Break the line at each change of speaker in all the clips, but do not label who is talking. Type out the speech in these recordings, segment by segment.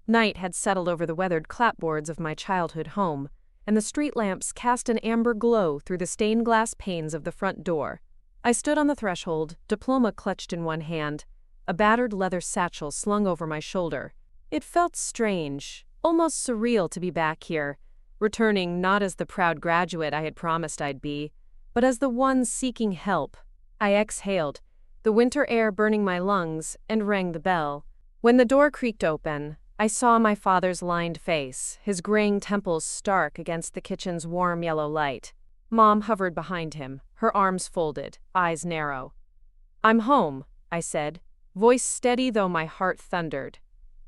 Night had settled over the weathered clapboards of my childhood home, and the street lamps cast an amber glow through the stained glass panes of the front door. I stood on the threshold, diploma clutched in one hand, a battered leather satchel slung over my shoulder. It felt strange, almost surreal to be back here, returning not as the proud graduate I had promised I'd be, but as the one seeking help. I exhaled, the winter air burning my lungs, and rang the bell. When the door creaked open, I saw my father's lined face, his graying temples stark against the kitchen's warm yellow light. Mom hovered behind him, her arms folded, eyes narrow. "I'm home," I said, voice steady though my heart thundered.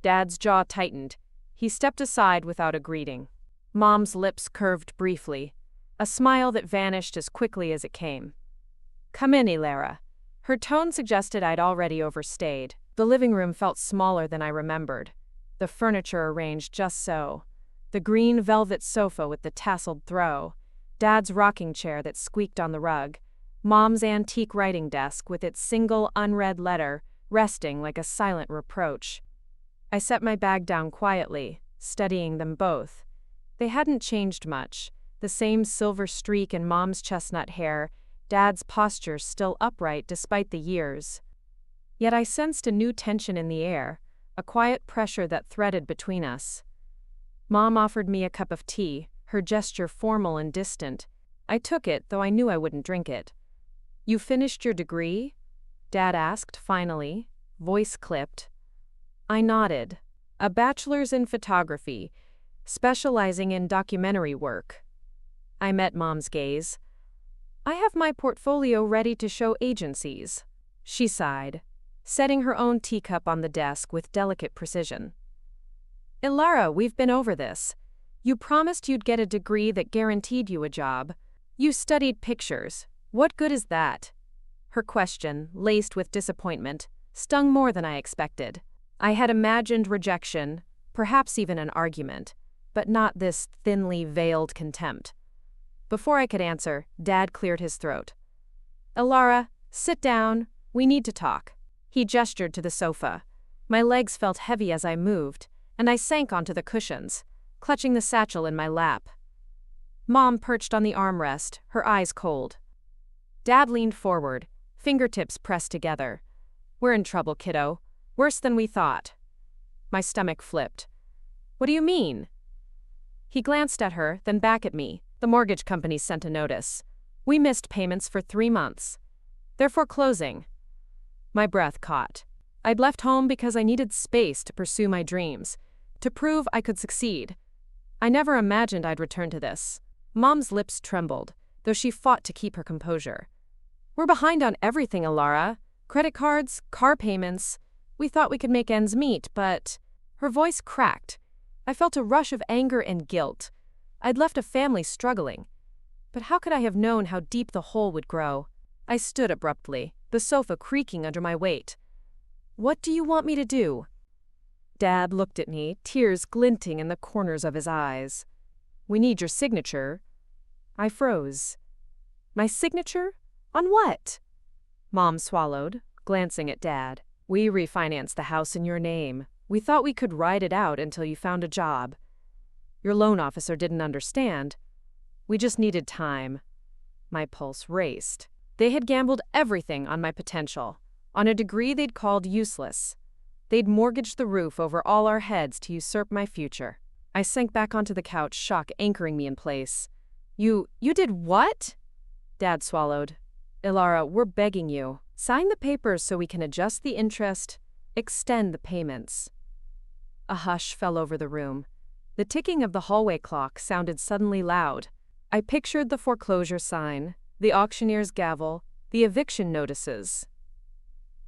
Dad's jaw tightened. He stepped aside without a greeting. Mom's lips curved briefly, a smile that vanished as quickly as it came. "Come in, Ilara." Her tone suggested I'd already overstayed. The living room felt smaller than I remembered, the furniture arranged just so. The green velvet sofa with the tasseled throw, Dad's rocking chair that squeaked on the rug, Mom's antique writing desk with its single unread letter resting like a silent reproach. I set my bag down quietly, studying them both. They hadn't changed much, the same silver streak in Mom's chestnut hair, Dad's posture still upright despite the years. Yet I sensed a new tension in the air, a quiet pressure that threaded between us. Mom offered me a cup of tea, her gesture formal and distant. I took it, though I knew I wouldn't drink it. "You finished your degree?" Dad asked finally, voice clipped. I nodded. "A bachelor's in photography, specializing in documentary work." I met Mom's gaze. "I have my portfolio ready to show agencies." She sighed, setting her own teacup on the desk with delicate precision. "Ilara, we've been over this. You promised you'd get a degree that guaranteed you a job. You studied pictures. What good is that?" Her question, laced with disappointment, stung more than I expected. I had imagined rejection, perhaps even an argument, but not this thinly veiled contempt. Before I could answer, Dad cleared his throat. "Ilara, sit down. We need to talk." He gestured to the sofa. My legs felt heavy as I moved, and I sank onto the cushions, clutching the satchel in my lap. Mom perched on the armrest, her eyes cold. Dad leaned forward, fingertips pressed together. "We're in trouble, kiddo. Worse than we thought." My stomach flipped. "What do you mean?" He glanced at her, then back at me. "The mortgage company sent a notice. We missed payments for 3 months. They're foreclosing." My breath caught. I'd left home because I needed space to pursue my dreams, to prove I could succeed. I never imagined I'd return to this. Mom's lips trembled, though she fought to keep her composure. "We're behind on everything, Ilara. Credit cards, car payments. We thought we could make ends meet, but..." Her voice cracked. I felt a rush of anger and guilt. I'd left a family struggling. But how could I have known how deep the hole would grow? I stood abruptly, the sofa creaking under my weight. "What do you want me to do?" Dad looked at me, tears glinting in the corners of his eyes. "We need your signature." I froze. "My signature? On what?" Mom swallowed, glancing at Dad. "We refinanced the house in your name. We thought we could ride it out until you found a job. Your loan officer didn't understand. We just needed time." My pulse raced. They had gambled everything on my potential, on a degree they'd called useless. They'd mortgaged the roof over all our heads to usurp my future. I sank back onto the couch, shock anchoring me in place. You did what?" Dad swallowed. "Ilara, we're begging you. Sign the papers so we can adjust the interest, extend the payments." A hush fell over the room. The ticking of the hallway clock sounded suddenly loud. I pictured the foreclosure sign, the auctioneer's gavel, the eviction notices.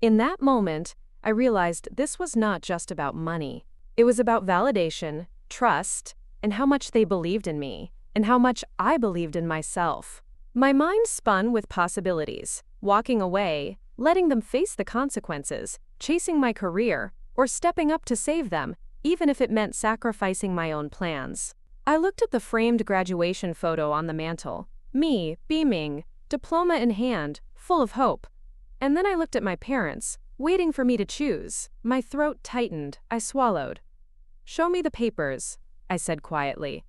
In that moment, I realized this was not just about money. It was about validation, trust, and how much they believed in me, and how much I believed in myself. My mind spun with possibilities, walking away, letting them face the consequences, chasing my career, or stepping up to save them, even if it meant sacrificing my own plans. I looked at the framed graduation photo on the mantel, me, beaming, diploma in hand, full of hope. And then I looked at my parents, waiting for me to choose. My throat tightened, I swallowed. "Show me the papers," I said quietly.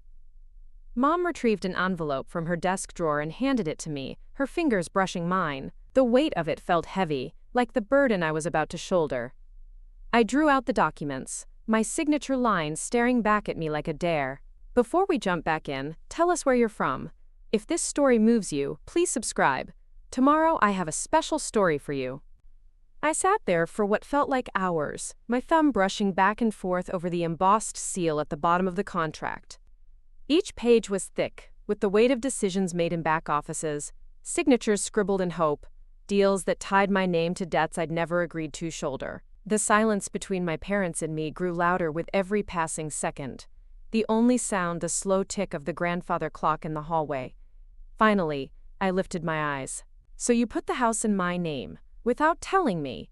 Mom retrieved an envelope from her desk drawer and handed it to me, her fingers brushing mine. The weight of it felt heavy, like the burden I was about to shoulder. I drew out the documents, my signature line staring back at me like a dare. "Before we jump back in, tell us where you're from. If this story moves you, please subscribe. Tomorrow I have a special story for you." I sat there for what felt like hours, my thumb brushing back and forth over the embossed seal at the bottom of the contract. Each page was thick, with the weight of decisions made in back offices, signatures scribbled in hope, deals that tied my name to debts I'd never agreed to shoulder. The silence between my parents and me grew louder with every passing second. The only sound the slow tick of the grandfather clock in the hallway. Finally, I lifted my eyes. "So you put the house in my name, without telling me?"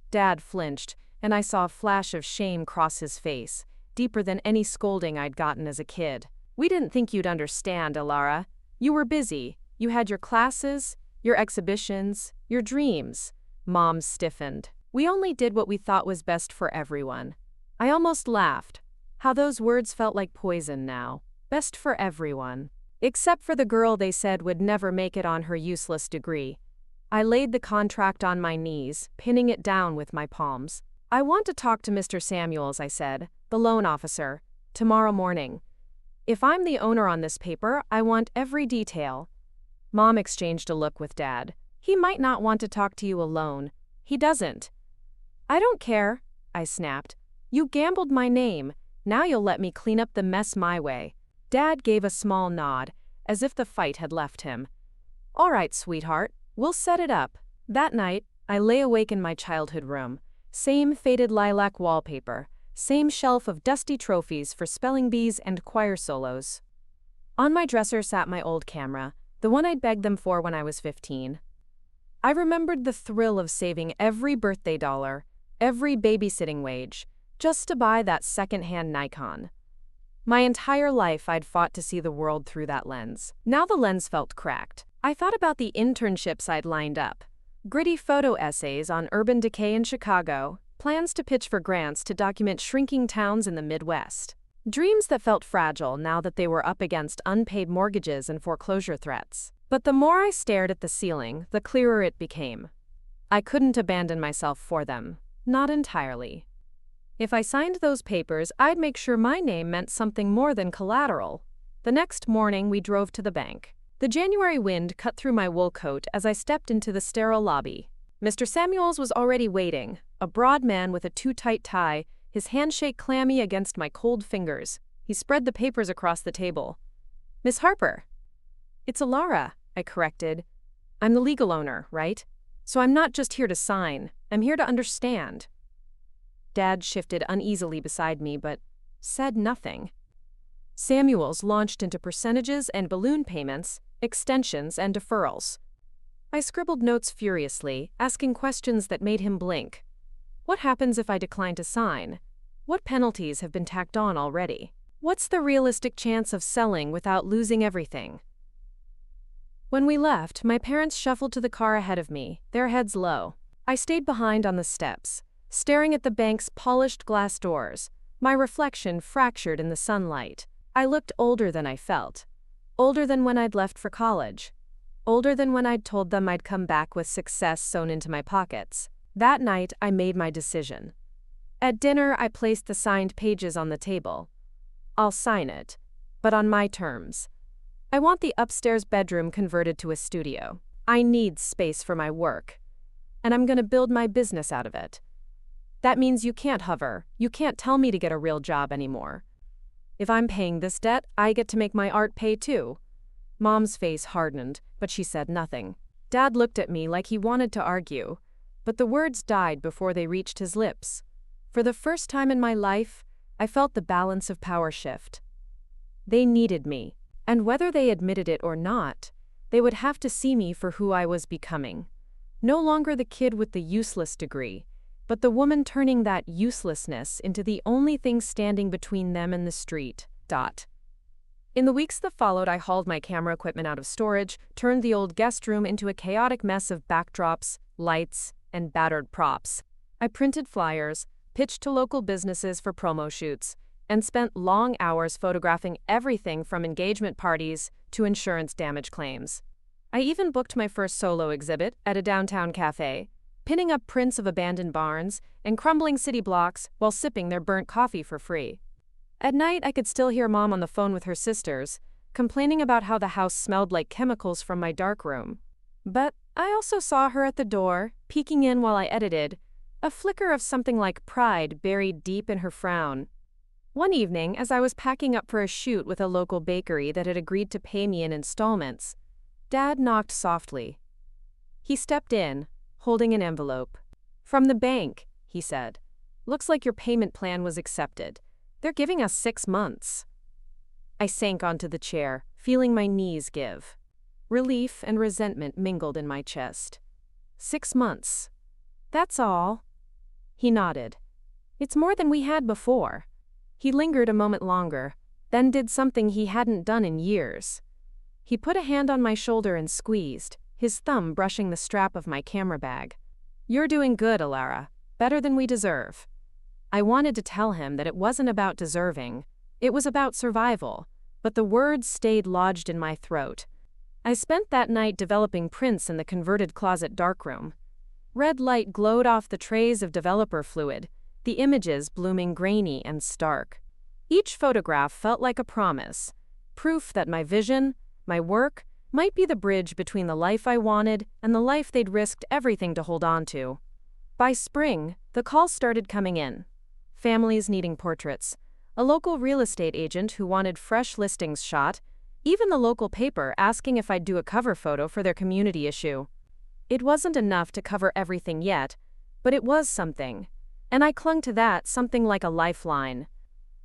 Dad flinched, and I saw a flash of shame cross his face, deeper than any scolding I'd gotten as a kid. "We didn't think you'd understand, Alara. You were busy. You had your classes, your exhibitions, your dreams." Mom stiffened. "We only did what we thought was best for everyone." I almost laughed. How those words felt like poison now. Best for everyone. Except for the girl they said would never make it on her useless degree. I laid the contract on my knees, pinning it down with my palms. "I want to talk to Mr. Samuels," I said, "the loan officer, tomorrow morning. If I'm the owner on this paper, I want every detail." Mom exchanged a look with Dad. "He might not want to talk to you alone. He doesn't." "I don't care," I snapped. "You gambled my name. Now you'll let me clean up the mess my way." Dad gave a small nod, as if the fight had left him. "All right, sweetheart, we'll set it up." That night, I lay awake in my childhood room. Same faded lilac wallpaper, same shelf of dusty trophies for spelling bees and choir solos. On my dresser sat my old camera, the one I'd begged them for when I was 15. I remembered the thrill of saving every birthday dollar, every babysitting wage, just to buy that second-hand Nikon. My entire life I'd fought to see the world through that lens. Now the lens felt cracked. I thought about the internships I'd lined up. Gritty photo essays on urban decay in Chicago, plans to pitch for grants to document shrinking towns in the Midwest. Dreams that felt fragile now that they were up against unpaid mortgages and foreclosure threats. But the more I stared at the ceiling, the clearer it became. I couldn't abandon myself for them. Not entirely. If I signed those papers, I'd make sure my name meant something more than collateral. The next morning, we drove to the bank. The January wind cut through my wool coat as I stepped into the sterile lobby. Mr. Samuels was already waiting, a broad man with a too-tight tie, his handshake clammy against my cold fingers. He spread the papers across the table. "Miss Harper." "It's Alara," I corrected. "I'm the legal owner, right? So I'm not just here to sign, I'm here to understand." Dad shifted uneasily beside me, but said nothing. Samuels launched into percentages and balloon payments, extensions and deferrals. I scribbled notes furiously, asking questions that made him blink. What happens if I decline to sign? What penalties have been tacked on already? What's the realistic chance of selling without losing everything? When we left, my parents shuffled to the car ahead of me, their heads low. I stayed behind on the steps, staring at the bank's polished glass doors, my reflection fractured in the sunlight. I looked older than I felt. Older than when I'd left for college. Older than when I'd told them I'd come back with success sewn into my pockets. That night, I made my decision. At dinner, I placed the signed pages on the table. I'll sign it, but on my terms. I want the upstairs bedroom converted to a studio. I need space for my work. And I'm going to build my business out of it. That means you can't hover, you can't tell me to get a real job anymore. If I'm paying this debt, I get to make my art pay too. Mom's face hardened, but she said nothing. Dad looked at me like he wanted to argue, but the words died before they reached his lips. For the first time in my life, I felt the balance of power shift. They needed me, and whether they admitted it or not, they would have to see me for who I was becoming. No longer the kid with the useless degree, but the woman turning that uselessness into the only thing standing between them and the street. In the weeks that followed, I hauled my camera equipment out of storage, turned the old guest room into a chaotic mess of backdrops, lights, and battered props. I printed flyers, pitched to local businesses for promo shoots, and spent long hours photographing everything from engagement parties to insurance damage claims. I even booked my first solo exhibit at a downtown cafe, pinning up prints of abandoned barns and crumbling city blocks while sipping their burnt coffee for free. At night, I could still hear Mom on the phone with her sisters, complaining about how the house smelled like chemicals from my darkroom. But I also saw her at the door, peeking in while I edited, a flicker of something like pride buried deep in her frown. One evening, as I was packing up for a shoot with a local bakery that had agreed to pay me in installments, Dad knocked softly. He stepped in, holding an envelope. "From the bank," he said. "Looks like your payment plan was accepted. They're giving us 6 months." I sank onto the chair, feeling my knees give. Relief and resentment mingled in my chest. 6 months. That's all. He nodded. It's more than we had before. He lingered a moment longer, then did something he hadn't done in years. He put a hand on my shoulder and squeezed, his thumb brushing the strap of my camera bag. "You're doing good, Alara. Better than we deserve." I wanted to tell him that it wasn't about deserving. It was about survival, but the words stayed lodged in my throat. I spent that night developing prints in the converted closet darkroom. Red light glowed off the trays of developer fluid, the images blooming grainy and stark. Each photograph felt like a promise, proof that my vision, my work, might be the bridge between the life I wanted and the life they'd risked everything to hold on to. By spring, the calls started coming in. Families needing portraits, a local real estate agent who wanted fresh listings shot, even the local paper asking if I'd do a cover photo for their community issue. It wasn't enough to cover everything yet, but it was something, and I clung to that something like a lifeline.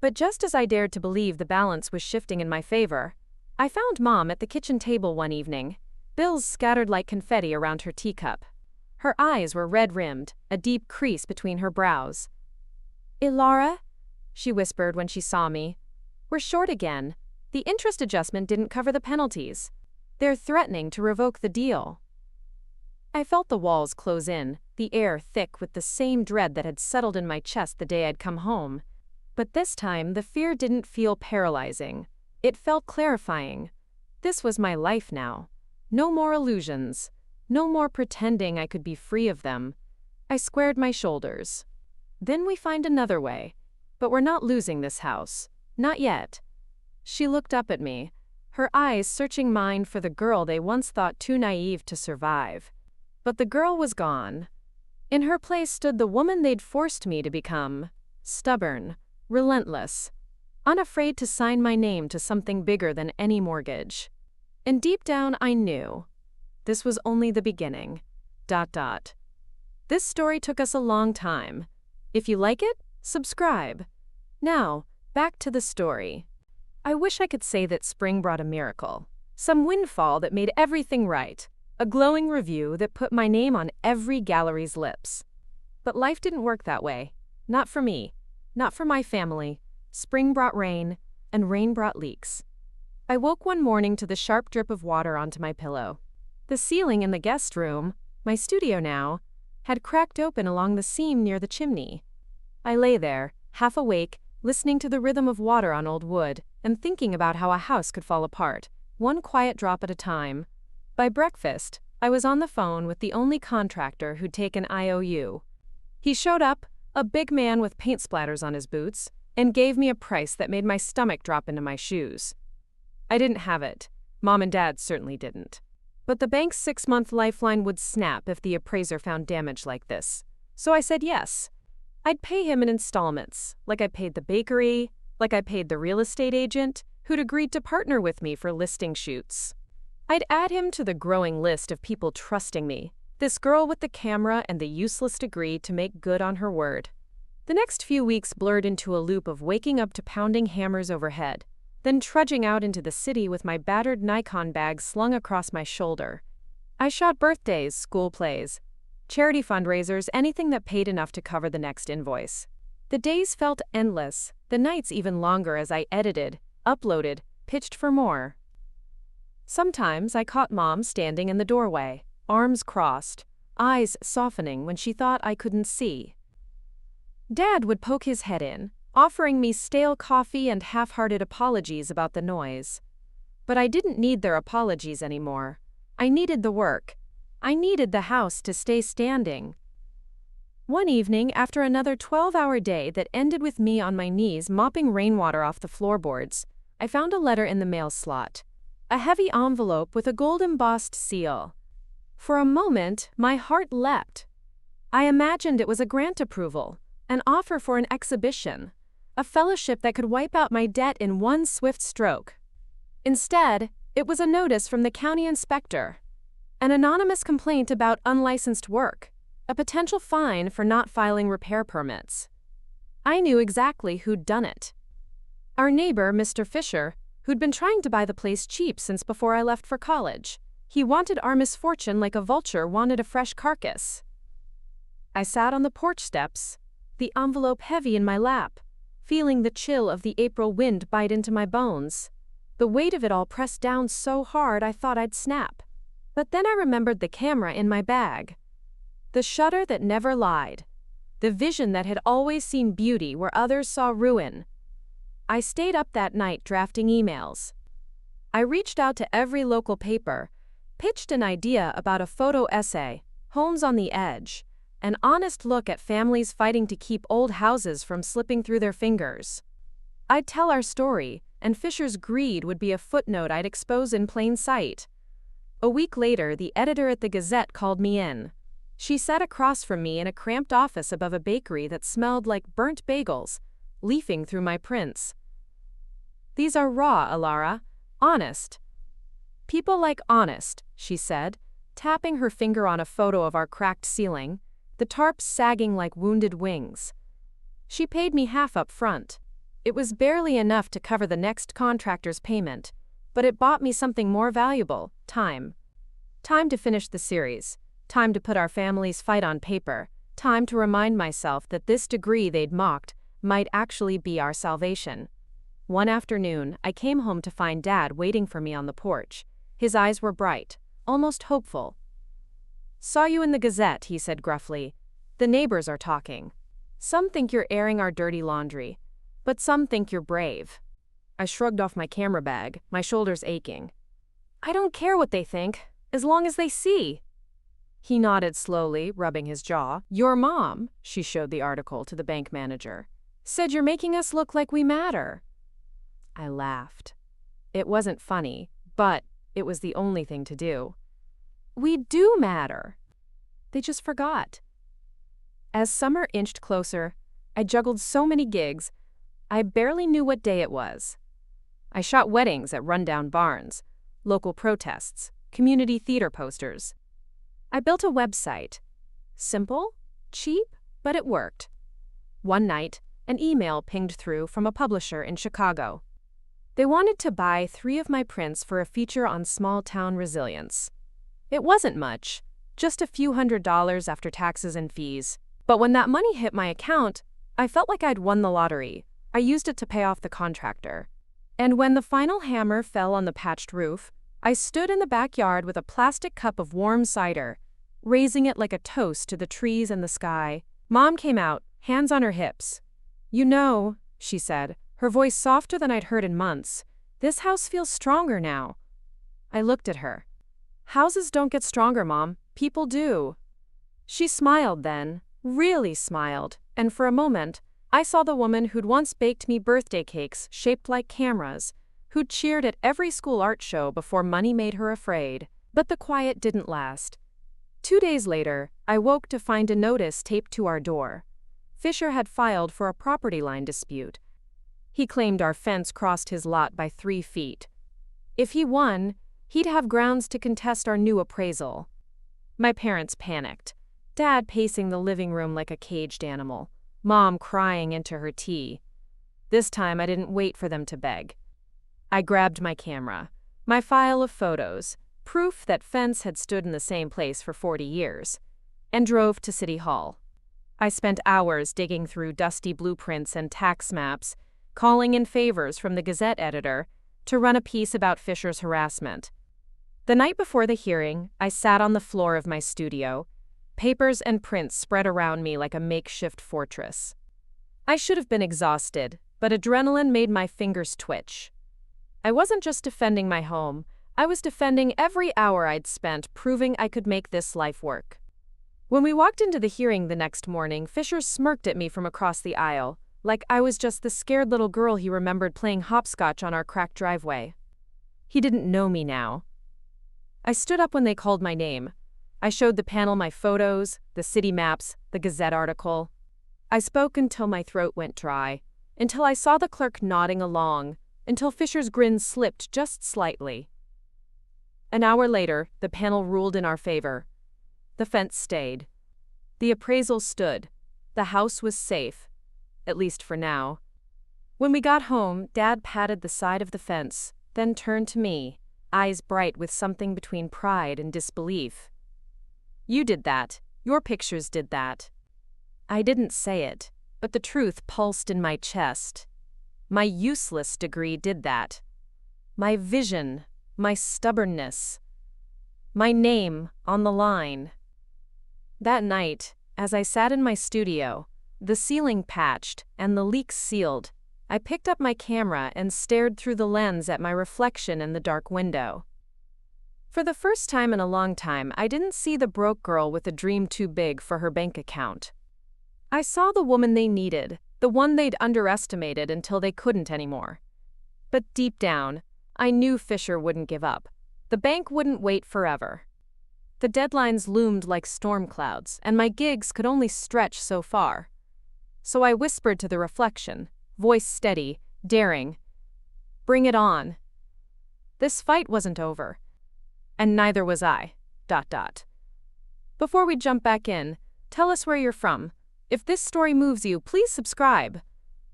But just as I dared to believe the balance was shifting in my favor, I found Mom at the kitchen table one evening, bills scattered like confetti around her teacup. Her eyes were red-rimmed, a deep crease between her brows. "Ilara," she whispered when she saw me, "we're short again. The interest adjustment didn't cover the penalties. They're threatening to revoke the deal." I felt the walls close in, the air thick with the same dread that had settled in my chest the day I'd come home. But this time, the fear didn't feel paralyzing. It felt clarifying. This was my life now. No more illusions. No more pretending I could be free of them. I squared my shoulders. Then we find another way. But we're not losing this house. Not yet. She looked up at me, her eyes searching mine for the girl they once thought too naive to survive. But the girl was gone. In her place stood the woman they'd forced me to become. Stubborn, relentless, unafraid to sign my name to something bigger than any mortgage. And deep down I knew. This was only the beginning. ... This story took us a long time. If you like it, subscribe. Now, back to the story. I wish I could say that spring brought a miracle. Some windfall that made everything right. A glowing review that put my name on every gallery's lips. But life didn't work that way. Not for me. Not for my family. Spring brought rain, and rain brought leaks. I woke one morning to the sharp drip of water onto my pillow. The ceiling in the guest room, my studio now, had cracked open along the seam near the chimney. I lay there, half awake, listening to the rhythm of water on old wood, and thinking about how a house could fall apart, one quiet drop at a time. By breakfast, I was on the phone with the only contractor who'd taken IOU. He showed up, a big man with paint splatters on his boots, and gave me a price that made my stomach drop into my shoes. I didn't have it. Mom and Dad certainly didn't. But the bank's 6-month lifeline would snap if the appraiser found damage like this. So I said yes. I'd pay him in installments, like I paid the bakery, like I paid the real estate agent, who'd agreed to partner with me for listing shoots. I'd add him to the growing list of people trusting me, this girl with the camera and the useless degree to make good on her word. The next few weeks blurred into a loop of waking up to pounding hammers overhead, then trudging out into the city with my battered Nikon bag slung across my shoulder. I shot birthdays, school plays, charity fundraisers, anything that paid enough to cover the next invoice. The days felt endless, the nights even longer as I edited, uploaded, pitched for more. Sometimes I caught Mom standing in the doorway, arms crossed, eyes softening when she thought I couldn't see. Dad would poke his head in, offering me stale coffee and half-hearted apologies about the noise. But I didn't need their apologies anymore. I needed the work. I needed the house to stay standing. One evening, after another 12-hour day that ended with me on my knees mopping rainwater off the floorboards, I found a letter in the mail slot. A heavy envelope with a gold-embossed seal. For a moment, my heart leapt. I imagined it was a grant approval, an offer for an exhibition, a fellowship that could wipe out my debt in one swift stroke. Instead, it was a notice from the county inspector. An anonymous complaint about unlicensed work, a potential fine for not filing repair permits. I knew exactly who'd done it. Our neighbor, Mr. Fisher, who'd been trying to buy the place cheap since before I left for college. He wanted our misfortune like a vulture wanted a fresh carcass. I sat on the porch steps, the envelope heavy in my lap, feeling the chill of the April wind bite into my bones. The weight of it all pressed down so hard I thought I'd snap. But then I remembered the camera in my bag. The shutter that never lied. The vision that had always seen beauty where others saw ruin. I stayed up that night drafting emails. I reached out to every local paper, pitched an idea about a photo essay, Homes on the Edge, an honest look at families fighting to keep old houses from slipping through their fingers. I'd tell our story, and Fisher's greed would be a footnote I'd expose in plain sight. A week later, the editor at the Gazette called me in. She sat across from me in a cramped office above a bakery that smelled like burnt bagels, leafing through my prints. "These are raw, Alara. Honest. People like honest," she said, tapping her finger on a photo of our cracked ceiling, the tarps sagging like wounded wings. She paid me half up front. It was barely enough to cover the next contractor's payment, but it bought me something more valuable, time. Time to finish the series, time to put our family's fight on paper, time to remind myself that this degree they'd mocked might actually be our salvation. One afternoon, I came home to find Dad waiting for me on the porch. His eyes were bright, almost hopeful. "Saw you in the Gazette," he said gruffly. "The neighbors are talking. Some think you're airing our dirty laundry, but some think you're brave." I shrugged off my camera bag, my shoulders aching. "I don't care what they think, as long as they see." He nodded slowly, rubbing his jaw. "Your mom," she showed the article to the bank manager, "said you're making us look like we matter." I laughed. It wasn't funny, but it was the only thing to do. We do matter. They just forgot. As summer inched closer, I juggled so many gigs, I barely knew what day it was. I shot weddings at rundown barns, local protests, community theater posters. I built a website. Simple, cheap, but it worked. One night, an email pinged through from a publisher in Chicago. They wanted to buy 3 of my prints for a feature on small-town resilience. It wasn't much, just a few $100s after taxes and fees. But when that money hit my account, I felt like I'd won the lottery. I used it to pay off the contractor. And when the final hammer fell on the patched roof, I stood in the backyard with a plastic cup of warm cider, raising it like a toast to the trees and the sky. Mom came out, hands on her hips. "You know," she said, her voice softer than I'd heard in months, "this house feels stronger now." I looked at her. "Houses don't get stronger, Mom. People do." She smiled then, really smiled, and for a moment, I saw the woman who'd once baked me birthday cakes shaped like cameras, who'd cheered at every school art show before money made her afraid. But the quiet didn't last. 2 days later, I woke to find a notice taped to our door. Fisher had filed for a property line dispute. He claimed our fence crossed his lot by 3 feet. If he won, he'd have grounds to contest our new appraisal. My parents panicked, Dad pacing the living room like a caged animal, Mom crying into her tea. This time I didn't wait for them to beg. I grabbed my camera, my file of photos, proof that fence had stood in the same place for 40 years, and drove to City Hall. I spent hours digging through dusty blueprints and tax maps, calling in favors from the Gazette editor to run a piece about Fisher's harassment. The night before the hearing, I sat on the floor of my studio, papers and prints spread around me like a makeshift fortress. I should have been exhausted, but adrenaline made my fingers twitch. I wasn't just defending my home, I was defending every hour I'd spent proving I could make this life work. When we walked into the hearing the next morning, Fisher smirked at me from across the aisle, like I was just the scared little girl he remembered playing hopscotch on our cracked driveway. He didn't know me now. I stood up when they called my name. I showed the panel my photos, the city maps, the Gazette article. I spoke until my throat went dry, until I saw the clerk nodding along, until Fisher's grin slipped just slightly. An hour later, the panel ruled in our favor. The fence stayed. The appraisal stood. The house was safe, at least for now. When we got home, Dad patted the side of the fence, then turned to me, eyes bright with something between pride and disbelief. "You did that. Your pictures did that." I didn't say it, but the truth pulsed in my chest. My useless degree did that. My vision, my stubbornness, my name on the line. That night, as I sat in my studio, the ceiling patched and the leaks sealed, I picked up my camera and stared through the lens at my reflection in the dark window. For the first time in a long time, I didn't see the broke girl with a dream too big for her bank account. I saw the woman they needed, the one they'd underestimated until they couldn't anymore. But deep down, I knew Fisher wouldn't give up. The bank wouldn't wait forever. The deadlines loomed like storm clouds, and my gigs could only stretch so far. So I whispered to the reflection, voice steady, daring, "Bring it on." This fight wasn't over. And neither was I. ... Before we jump back in, tell us where you're from. If this story moves you, please subscribe.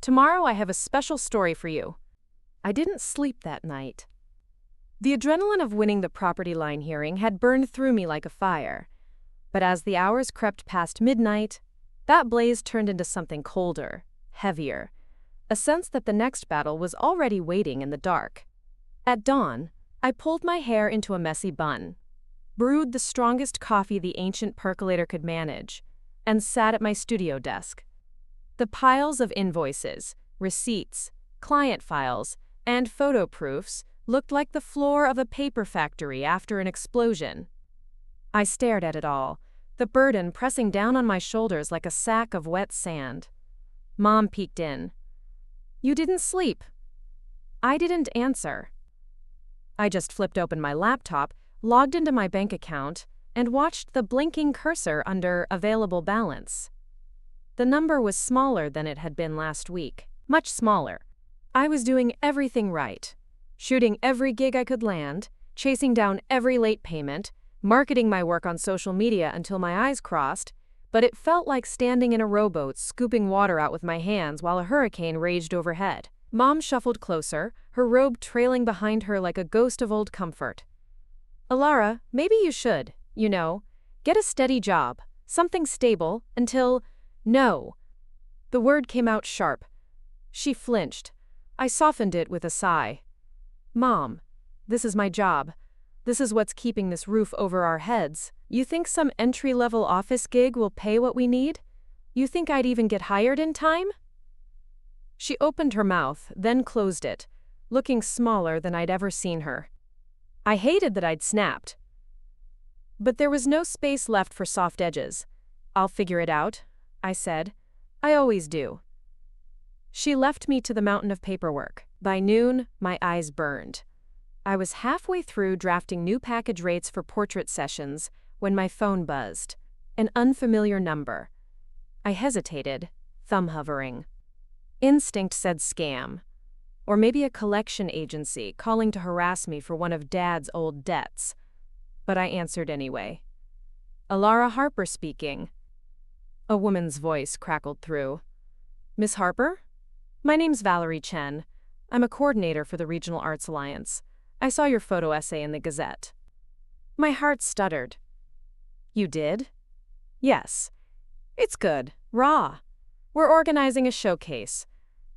Tomorrow I have a special story for you. I didn't sleep that night. The adrenaline of winning the property line hearing had burned through me like a fire. But as the hours crept past midnight, that blaze turned into something colder, heavier, a sense that the next battle was already waiting in the dark. At dawn, I pulled my hair into a messy bun, brewed the strongest coffee the ancient percolator could manage, and sat at my studio desk. The piles of invoices, receipts, client files, and photo proofs looked like the floor of a paper factory after an explosion. I stared at it all, the burden pressing down on my shoulders like a sack of wet sand. Mom peeked in. "You didn't sleep." I didn't answer. I just flipped open my laptop, logged into my bank account, and watched the blinking cursor under available balance. The number was smaller than it had been last week, much smaller. I was doing everything right, shooting every gig I could land, chasing down every late payment, marketing my work on social media until my eyes crossed, but it felt like standing in a rowboat scooping water out with my hands while a hurricane raged overhead. Mom shuffled closer, her robe trailing behind her like a ghost of old comfort. "Alara, maybe you should, get a steady job, something stable, until—" "No." The word came out sharp. She flinched. I softened it with a sigh. "Mom, this is my job. This is what's keeping this roof over our heads. You think some entry-level office gig will pay what we need? You think I'd even get hired in time?" She opened her mouth, then closed it, looking smaller than I'd ever seen her. I hated that I'd snapped. But there was no space left for soft edges. "I'll figure it out," I said. "I always do." She left me to the mountain of paperwork. By noon, my eyes burned. I was halfway through drafting new package rates for portrait sessions when my phone buzzed. An unfamiliar number. I hesitated, thumb hovering. Instinct said scam. Or maybe a collection agency calling to harass me for one of Dad's old debts. But I answered anyway. "Alara Harper speaking." A woman's voice crackled through. "Miss Harper? My name's Valerie Chen. I'm a coordinator for the Regional Arts Alliance. I saw your photo essay in the Gazette." My heart stuttered. "You did?" "Yes. It's good. Raw. We're organizing a showcase.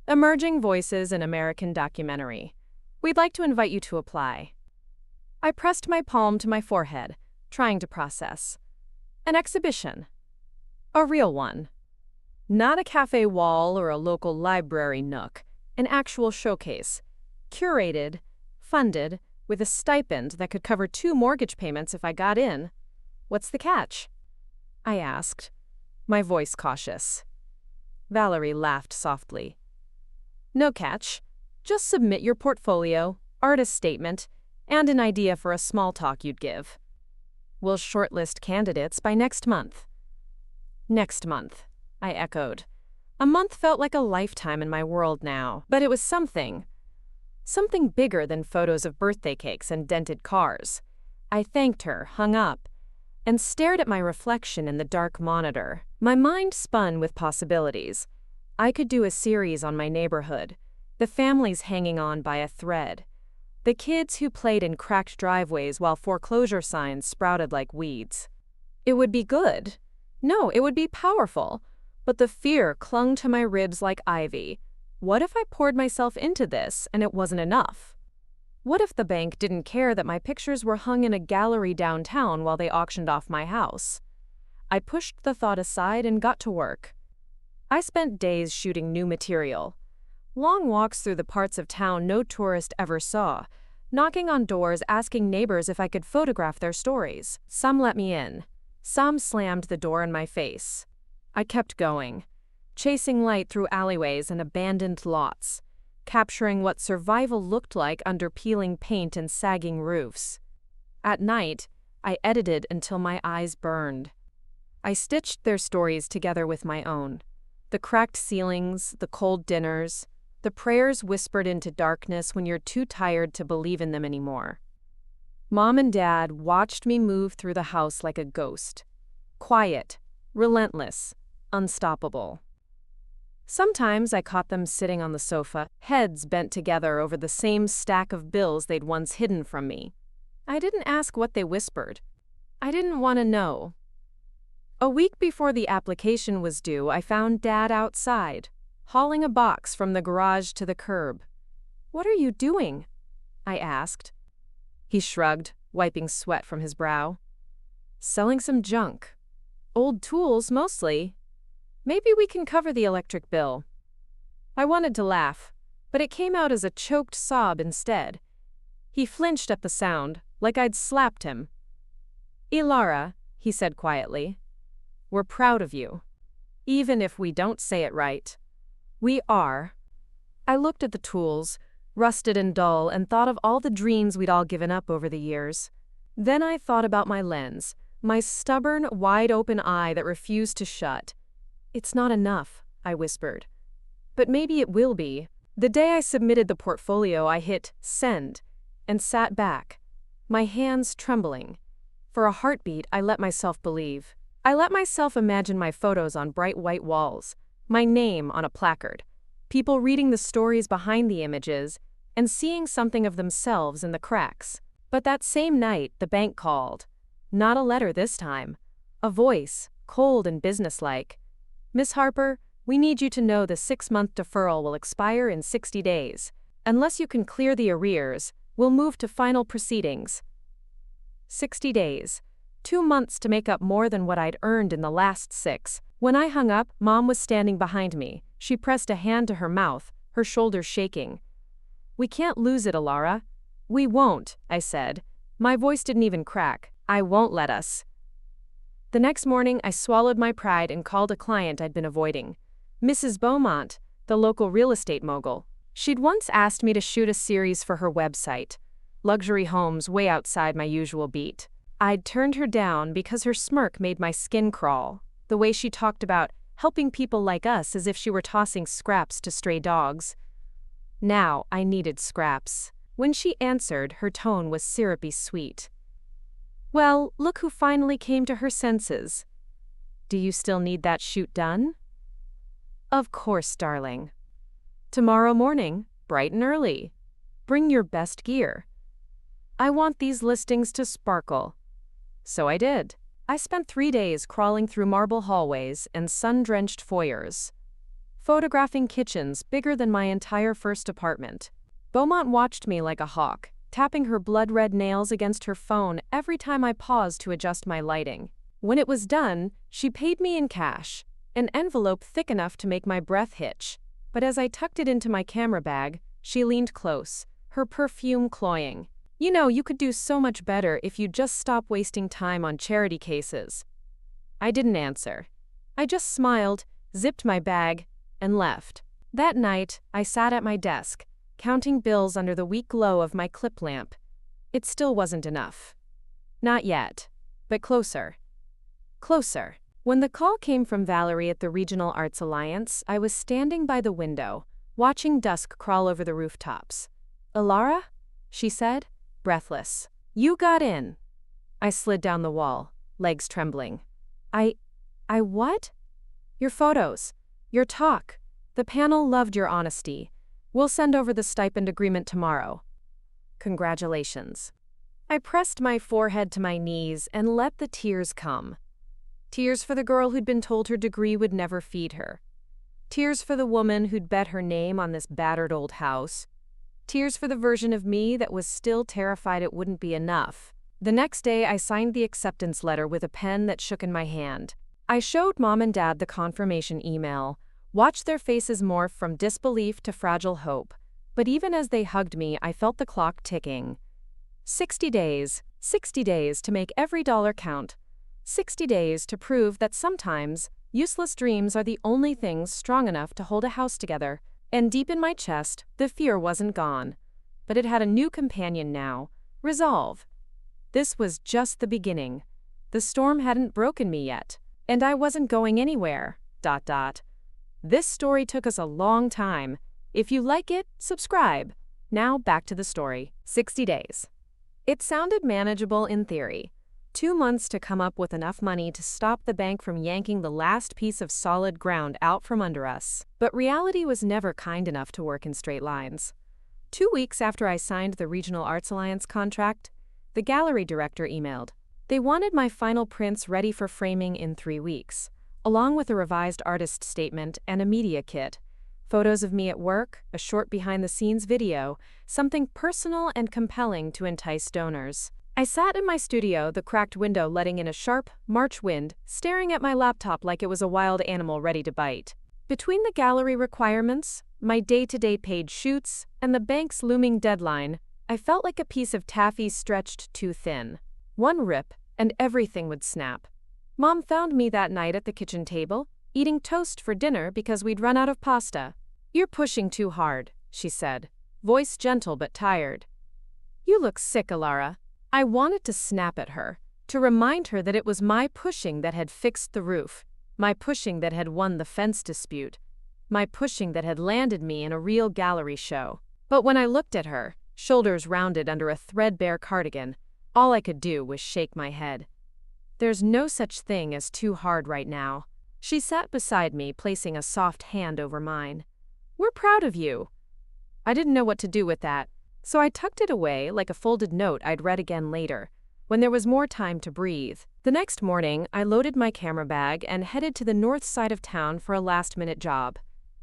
Emerging Voices in American Documentary. We'd like to invite you to apply." I pressed my palm to my forehead, trying to process. An exhibition. A real one. Not a cafe wall or a local library nook, an actual showcase. Curated, funded, with a stipend that could cover 2 mortgage payments if I got in. What's the catch? I asked, my voice cautious. Valerie laughed softly. No catch. Just submit your portfolio, artist statement, and an idea for a small talk you'd give. We'll shortlist candidates by next month. Next month, I echoed. A month felt like a lifetime in my world now, but it was something. Something bigger than photos of birthday cakes and dented cars. I thanked her, hung up, and stared at my reflection in the dark monitor. My mind spun with possibilities. I could do a series on my neighborhood, the families hanging on by a thread, the kids who played in cracked driveways while foreclosure signs sprouted like weeds. It would be good. No, it would be powerful. But the fear clung to my ribs like ivy. What if I poured myself into this and it wasn't enough? What if the bank didn't care that my pictures were hung in a gallery downtown while they auctioned off my house? I pushed the thought aside and got to work. I spent days shooting new material. Long walks through the parts of town no tourist ever saw, knocking on doors asking neighbors if I could photograph their stories. Some let me in. Some slammed the door in my face. I kept going, chasing light through alleyways and abandoned lots, capturing what survival looked like under peeling paint and sagging roofs. At night, I edited until my eyes burned. I stitched their stories together with my own. The cracked ceilings, the cold dinners, the prayers whispered into darkness when you're too tired to believe in them anymore. Mom and Dad watched me move through the house like a ghost. Quiet, relentless, unstoppable. Sometimes I caught them sitting on the sofa, heads bent together over the same stack of bills they'd once hidden from me. I didn't ask what they whispered. I didn't want to know. A week before the application was due, I found Dad outside, hauling a box from the garage to the curb. "What are you doing?" I asked. He shrugged, wiping sweat from his brow. "Selling some junk. Old tools, mostly. Maybe we can cover the electric bill." I wanted to laugh, but it came out as a choked sob instead. He flinched at the sound, like I'd slapped him. "Ilara," he said quietly, "we're proud of you. Even if we don't say it right. We are." I looked at the tools, rusted and dull, and thought of all the dreams we'd all given up over the years. Then I thought about my lens, my stubborn, wide-open eye that refused to shut. "It's not enough," I whispered. "But maybe it will be." The day I submitted the portfolio, I hit send and sat back, my hands trembling. For a heartbeat, I let myself believe. I let myself imagine my photos on bright white walls, my name on a placard, people reading the stories behind the images and seeing something of themselves in the cracks. But that same night, the bank called. Not a letter this time. A voice, cold and businesslike. "Miss Harper, we need you to know the 6-month deferral will expire in 60 days. Unless you can clear the arrears, we'll move to final proceedings." 60 days. 2 months to make up more than what I'd earned in the last 6. When I hung up, Mom was standing behind me. She pressed a hand to her mouth, her shoulders shaking. "We can't lose it, Ilara." "We won't," I said. My voice didn't even crack. "I won't let us." The next morning, I swallowed my pride and called a client I'd been avoiding. Mrs. Beaumont, the local real estate mogul. She'd once asked me to shoot a series for her website, luxury homes way outside my usual beat. I'd turned her down because her smirk made my skin crawl, the way she talked about helping people like us as if she were tossing scraps to stray dogs. Now I needed scraps. When she answered, her tone was syrupy sweet. "Well, look who finally came to her senses. Do you still need that shoot done?" "Of course, darling. Tomorrow morning, bright and early. Bring your best gear. I want these listings to sparkle." So I did. I spent 3 days crawling through marble hallways and sun-drenched foyers, photographing kitchens bigger than my entire first apartment. Beaumont watched me like a hawk, tapping her blood-red nails against her phone every time I paused to adjust my lighting. When it was done, she paid me in cash, an envelope thick enough to make my breath hitch. But as I tucked it into my camera bag, she leaned close, her perfume cloying. "You know, you could do so much better if you'd just stop wasting time on charity cases." I didn't answer. I just smiled, zipped my bag, and left. That night, I sat at my desk, counting bills under the weak glow of my clip lamp. It still wasn't enough. Not yet, but closer. Closer. When the call came from Valerie at the Regional Arts Alliance, I was standing by the window, watching dusk crawl over the rooftops. "Alara?" she said, breathless. "You got in." I slid down the wall, legs trembling. I what? "Your photos. Your talk. The panel loved your honesty. We'll send over the stipend agreement tomorrow." "Congratulations." I pressed my forehead to my knees and let the tears come. Tears for the girl who'd been told her degree would never feed her. Tears for the woman who'd bet her name on this battered old house. Tears for the version of me that was still terrified it wouldn't be enough. The next day, I signed the acceptance letter with a pen that shook in my hand. I showed Mom and Dad the confirmation email, watched their faces morph from disbelief to fragile hope. But even as they hugged me, I felt the clock ticking. 60 days to make every dollar count. 60 days to prove that sometimes useless dreams are the only things strong enough to hold a house together. And deep in my chest, the fear wasn't gone. But it had a new companion now: resolve. This was just the beginning. The storm hadn't broken me yet. And I wasn't going anywhere. ... This story took us a long time. If you like it, subscribe. Now back to the story. 60 days. It sounded manageable in theory. 2 months to come up with enough money to stop the bank from yanking the last piece of solid ground out from under us. But reality was never kind enough to work in straight lines. 2 weeks after I signed the Regional Arts Alliance contract, the gallery director emailed. They wanted my final prints ready for framing in 3 weeks, along with a revised artist statement and a media kit. Photos of me at work, a short behind-the-scenes video, something personal and compelling to entice donors. I sat in my studio, the cracked window letting in a sharp, March wind, staring at my laptop like it was a wild animal ready to bite. Between the gallery requirements, my day-to-day paid shoots, and the bank's looming deadline, I felt like a piece of taffy stretched too thin. One rip, and everything would snap. Mom found me that night at the kitchen table, eating toast for dinner because we'd run out of pasta. "You're pushing too hard," she said, voice gentle but tired. "You look sick, Alara." I wanted to snap at her, to remind her that it was my pushing that had fixed the roof, my pushing that had won the fence dispute, my pushing that had landed me in a real gallery show. But when I looked at her, shoulders rounded under a threadbare cardigan, all I could do was shake my head. "There's no such thing as too hard right now." She sat beside me, placing a soft hand over mine. "We're proud of you." I didn't know what to do with that, so I tucked it away like a folded note I'd read again later, when there was more time to breathe. The next morning, I loaded my camera bag and headed to the north side of town for a last-minute job.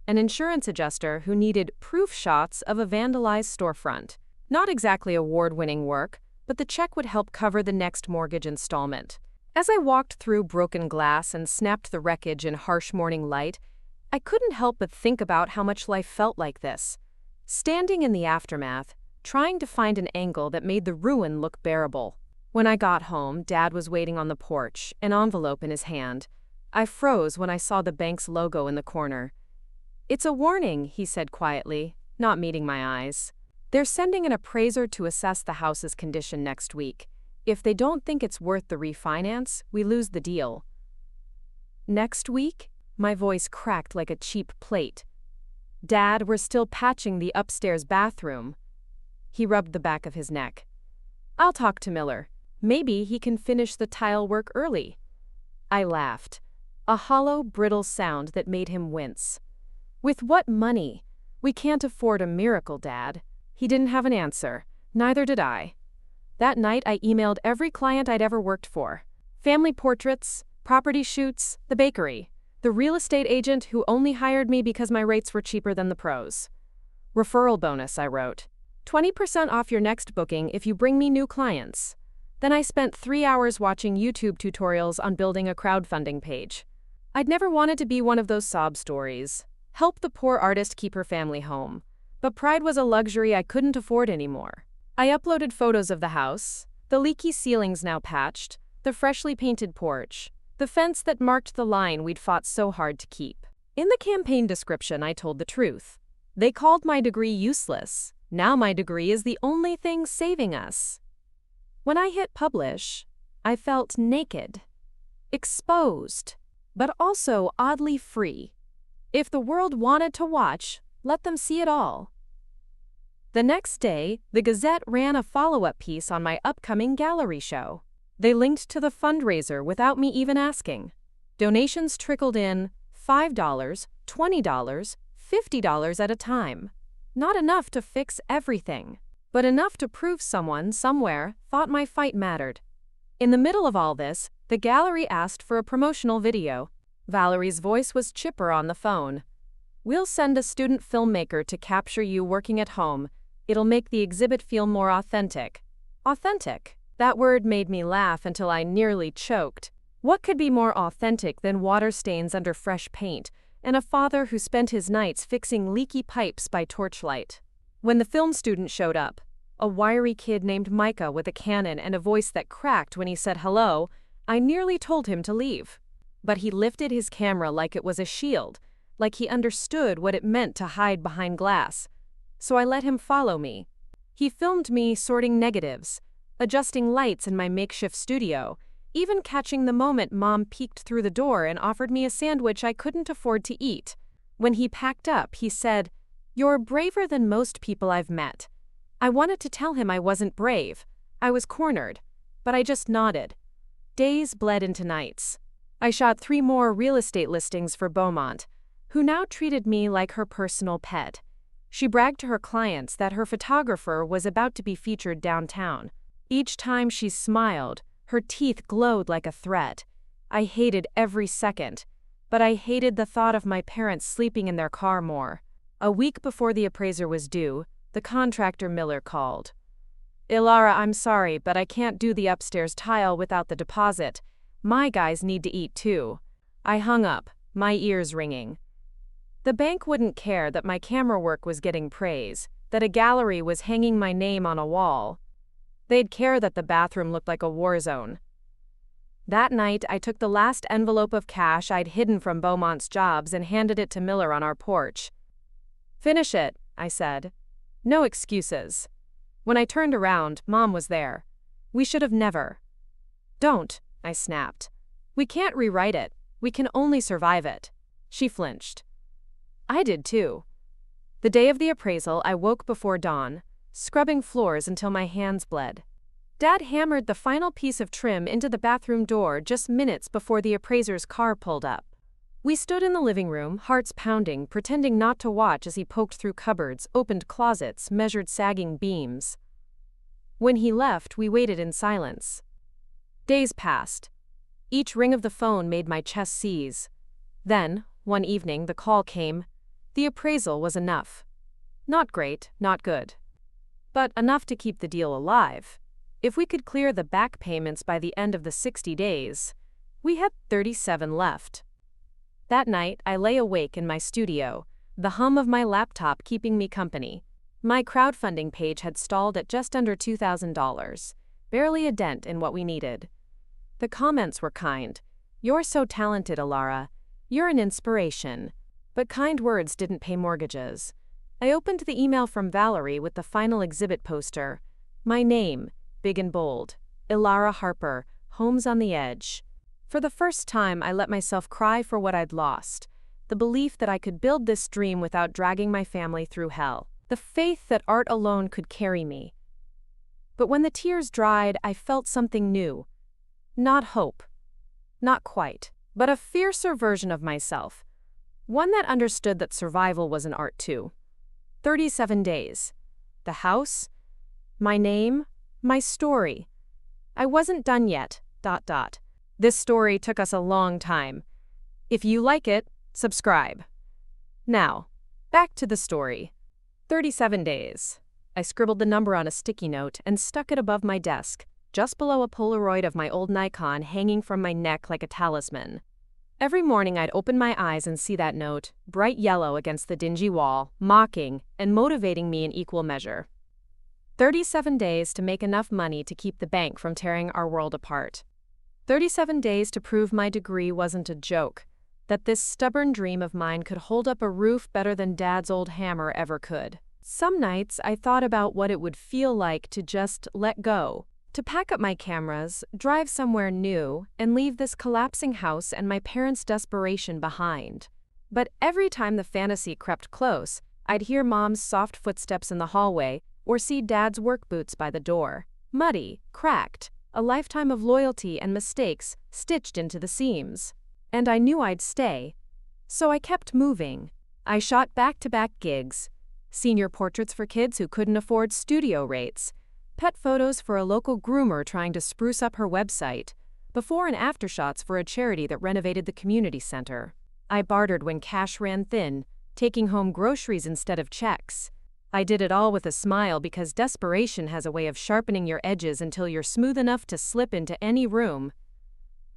An insurance adjuster who needed proof shots of a vandalized storefront. Not exactly award-winning work, but the check would help cover the next mortgage installment. As I walked through broken glass and snapped the wreckage in harsh morning light, I couldn't help but think about how much life felt like this. Standing in the aftermath, trying to find an angle that made the ruin look bearable. When I got home, Dad was waiting on the porch, an envelope in his hand. I froze when I saw the bank's logo in the corner. "It's a warning," he said quietly, not meeting my eyes. "They're sending an appraiser to assess the house's condition next week. If they don't think it's worth the refinance, we lose the deal." "Next week?" My voice cracked like a cheap plate. "Dad, we're still patching the upstairs bathroom." He rubbed the back of his neck. "I'll talk to Miller. Maybe he can finish the tile work early." I laughed, a hollow, brittle sound that made him wince. "With what money? We can't afford a miracle, Dad." He didn't have an answer. Neither did I. That night, I emailed every client I'd ever worked for. Family portraits, property shoots, the bakery, the real estate agent who only hired me because my rates were cheaper than the pros. "Referral bonus," I wrote. 20% off your next booking if you bring me new clients. Then I spent 3 hours watching YouTube tutorials on building a crowdfunding page. I'd never wanted to be one of those sob stories. Help the poor artist keep her family home. But pride was a luxury I couldn't afford anymore. I uploaded photos of the house, the leaky ceilings now patched, the freshly painted porch, the fence that marked the line we'd fought so hard to keep. In the campaign description, I told the truth. They called my degree useless. Now my degree is the only thing saving us. When I hit publish, I felt naked, exposed, but also oddly free. If the world wanted to watch, let them see it all. The next day, the Gazette ran a follow-up piece on my upcoming gallery show. They linked to the fundraiser without me even asking. Donations trickled in $5, $20, $50 at a time. Not enough to fix everything, but enough to prove someone somewhere thought my fight mattered. In the middle of all this, the gallery asked for a promotional video. Valerie's voice was chipper on the phone. "We'll send a student filmmaker to capture you working at home. It'll make the exhibit feel more authentic." Authentic. That word made me laugh until I nearly choked. What could be more authentic than water stains under fresh paint and a father who spent his nights fixing leaky pipes by torchlight? When the film student showed up, a wiry kid named Micah with a Canon and a voice that cracked when he said hello, I nearly told him to leave. But he lifted his camera like it was a shield, like he understood what it meant to hide behind glass. So I let him follow me. He filmed me sorting negatives, adjusting lights in my makeshift studio, even catching the moment Mom peeked through the door and offered me a sandwich I couldn't afford to eat. When he packed up, he said, "You're braver than most people I've met." I wanted to tell him I wasn't brave. I was cornered, but I just nodded. Days bled into nights. I shot 3 more real estate listings for Beaumont, who now treated me like her personal pet. She bragged to her clients that her photographer was about to be featured downtown. Each time she smiled, her teeth glowed like a threat. I hated every second, but I hated the thought of my parents sleeping in their car more. A week before the appraiser was due, the contractor Miller called. "Ilara, I'm sorry, but I can't do the upstairs tile without the deposit. My guys need to eat too." I hung up, my ears ringing. The bank wouldn't care that my camera work was getting praise, that a gallery was hanging my name on a wall. They'd care that the bathroom looked like a war zone. That night, I took the last envelope of cash I'd hidden from Beaumont's jobs and handed it to Miller on our porch. "Finish it," I said. "No excuses." When I turned around, Mom was there. "We should have never." "Don't," I snapped. "We can't rewrite it. We can only survive it." She flinched. I did too. The day of the appraisal, I woke before dawn, scrubbing floors until my hands bled. Dad hammered the final piece of trim into the bathroom door just minutes before the appraiser's car pulled up. We stood in the living room, hearts pounding, pretending not to watch as he poked through cupboards, opened closets, measured sagging beams. When he left, we waited in silence. Days passed. Each ring of the phone made my chest seize. Then, one evening, the call came. The appraisal was enough. Not great, not good. But enough to keep the deal alive. If we could clear the back payments by the end of the 60 days, we had 37 left. That night, I lay awake in my studio, the hum of my laptop keeping me company. My crowdfunding page had stalled at just under $2,000, barely a dent in what we needed. The comments were kind. "You're so talented, Ilara. You're an inspiration." But kind words didn't pay mortgages. I opened the email from Valerie with the final exhibit poster. My name, big and bold. Ilara Harper, Homes on the Edge. For the first time, I let myself cry for what I'd lost. The belief that I could build this dream without dragging my family through hell. The faith that art alone could carry me. But when the tears dried, I felt something new. Not hope. Not quite. But a fiercer version of myself. One that understood that survival was an art too. 37 days. The house. My name. My story. I wasn't done yet. ... This story took us a long time. If you like it, subscribe. Now, back to the story. 37 days. I scribbled the number on a sticky note and stuck it above my desk, just below a Polaroid of my old Nikon hanging from my neck like a talisman. Every morning I'd open my eyes and see that note, bright yellow against the dingy wall, mocking and motivating me in equal measure. 37 days to make enough money to keep the bank from tearing our world apart. 37 days to prove my degree wasn't a joke, that this stubborn dream of mine could hold up a roof better than Dad's old hammer ever could. Some nights I thought about what it would feel like to just let go, to pack up my cameras, drive somewhere new, and leave this collapsing house and my parents' desperation behind. But every time the fantasy crept close, I'd hear Mom's soft footsteps in the hallway or see Dad's work boots by the door, muddy, cracked, a lifetime of loyalty and mistakes stitched into the seams. And I knew I'd stay. So I kept moving. I shot back-to-back gigs, senior portraits for kids who couldn't afford studio rates, pet photos for a local groomer trying to spruce up her website, before and after shots for a charity that renovated the community center. I bartered when cash ran thin, taking home groceries instead of checks. I did it all with a smile because desperation has a way of sharpening your edges until you're smooth enough to slip into any room.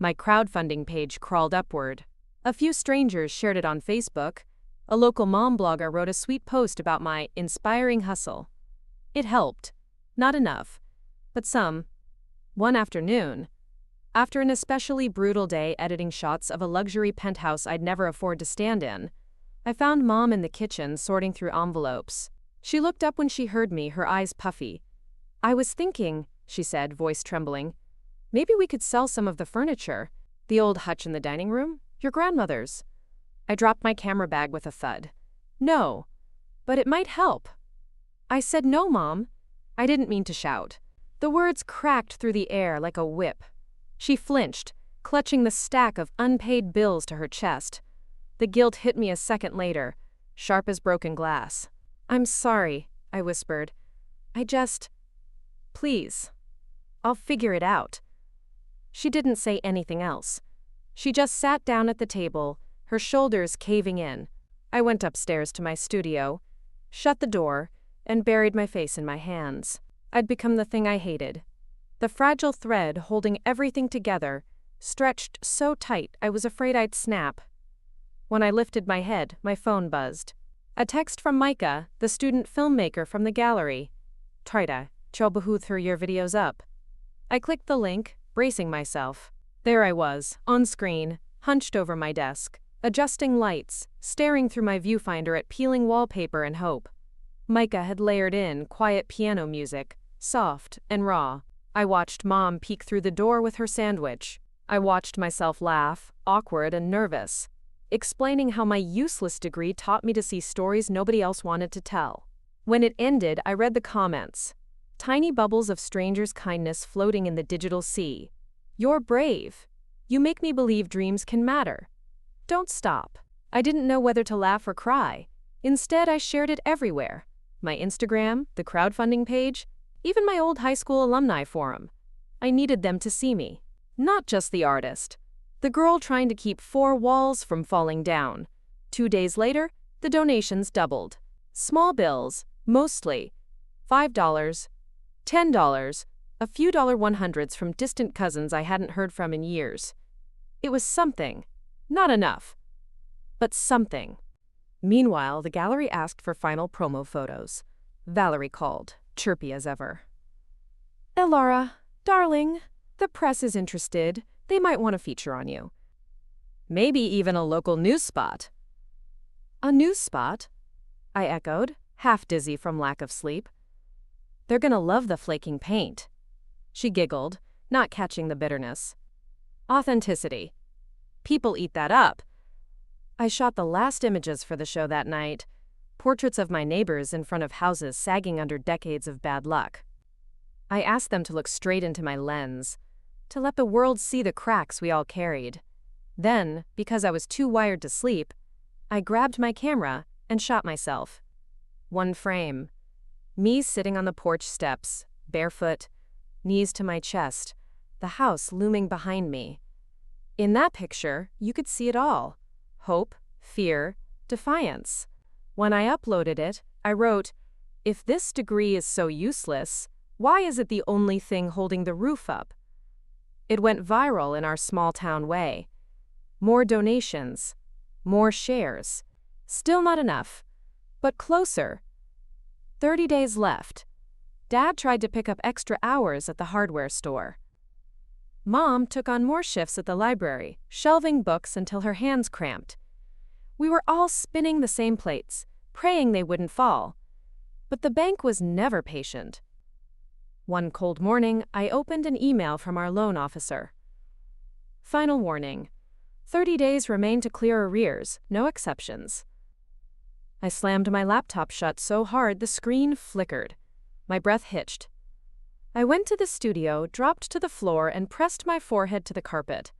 My crowdfunding page crawled upward. A few strangers shared it on Facebook. A local mom blogger wrote a sweet post about my inspiring hustle. It helped. Not enough, but some. One afternoon, after an especially brutal day editing shots of a luxury penthouse I'd never afford to stand in, I found Mom in the kitchen sorting through envelopes. She looked up when she heard me, her eyes puffy. "I was thinking," she said, voice trembling, "maybe we could sell some of the furniture. The old hutch in the dining room? Your grandmother's." I dropped my camera bag with a thud. "No, but it might help." I said, "No, Mom." I didn't mean to shout. The words cracked through the air like a whip. She flinched, clutching the stack of unpaid bills to her chest. The guilt hit me a second later, sharp as broken glass. "I'm sorry," I whispered. Please. I'll figure it out." She didn't say anything else. She just sat down at the table, her shoulders caving in. I went upstairs to my studio, shut the door, and buried my face in my hands. I'd become the thing I hated. The fragile thread holding everything together, stretched so tight I was afraid I'd snap. When I lifted my head, my phone buzzed. A text from Micah, the student filmmaker from the gallery. "Trida, chobuhuth your videos up." I clicked the link, bracing myself. There I was, on screen, hunched over my desk, adjusting lights, staring through my viewfinder at peeling wallpaper and hope. Micah had layered in quiet piano music, soft and raw. I watched Mom peek through the door with her sandwich. I watched myself laugh, awkward and nervous, explaining how my useless degree taught me to see stories nobody else wanted to tell. When it ended, I read the comments. Tiny bubbles of strangers' kindness floating in the digital sea. "You're brave. You make me believe dreams can matter. Don't stop." I didn't know whether to laugh or cry. Instead, I shared it everywhere. My Instagram, the crowdfunding page, even my old high school alumni forum. I needed them to see me. Not just the artist. The girl trying to keep 4 walls from falling down. 2 days later, the donations doubled. Small bills, mostly. $5, $10, a few $100s from distant cousins I hadn't heard from in years. It was something. Not enough. But something. Meanwhile, the gallery asked for final promo photos. Valerie called, chirpy as ever. "Elara, darling, the press is interested. They might want to feature on you. Maybe even a local news spot." "A news spot?" I echoed, half dizzy from lack of sleep. "They're gonna love the flaking paint." She giggled, not catching the bitterness. "Authenticity. People eat that up." I shot the last images for the show that night. Portraits of my neighbors in front of houses sagging under decades of bad luck. I asked them to look straight into my lens, to let the world see the cracks we all carried. Then, because I was too wired to sleep, I grabbed my camera and shot myself. One frame. Me sitting on the porch steps, barefoot, knees to my chest, the house looming behind me. In that picture, you could see it all. Hope, fear, defiance. When I uploaded it, I wrote, "If this degree is so useless, why is it the only thing holding the roof up?" It went viral in our small-town way. More donations. More shares. Still not enough. But closer. 30 days left. Dad tried to pick up extra hours at the hardware store. Mom took on more shifts at the library, shelving books until her hands cramped. We were all spinning the same plates, praying they wouldn't fall. But the bank was never patient. One cold morning, I opened an email from our loan officer. Final warning. 30 days remain to clear arrears, no exceptions. I slammed my laptop shut so hard the screen flickered. My breath hitched. I went to the studio, dropped to the floor, and pressed my forehead to the carpet.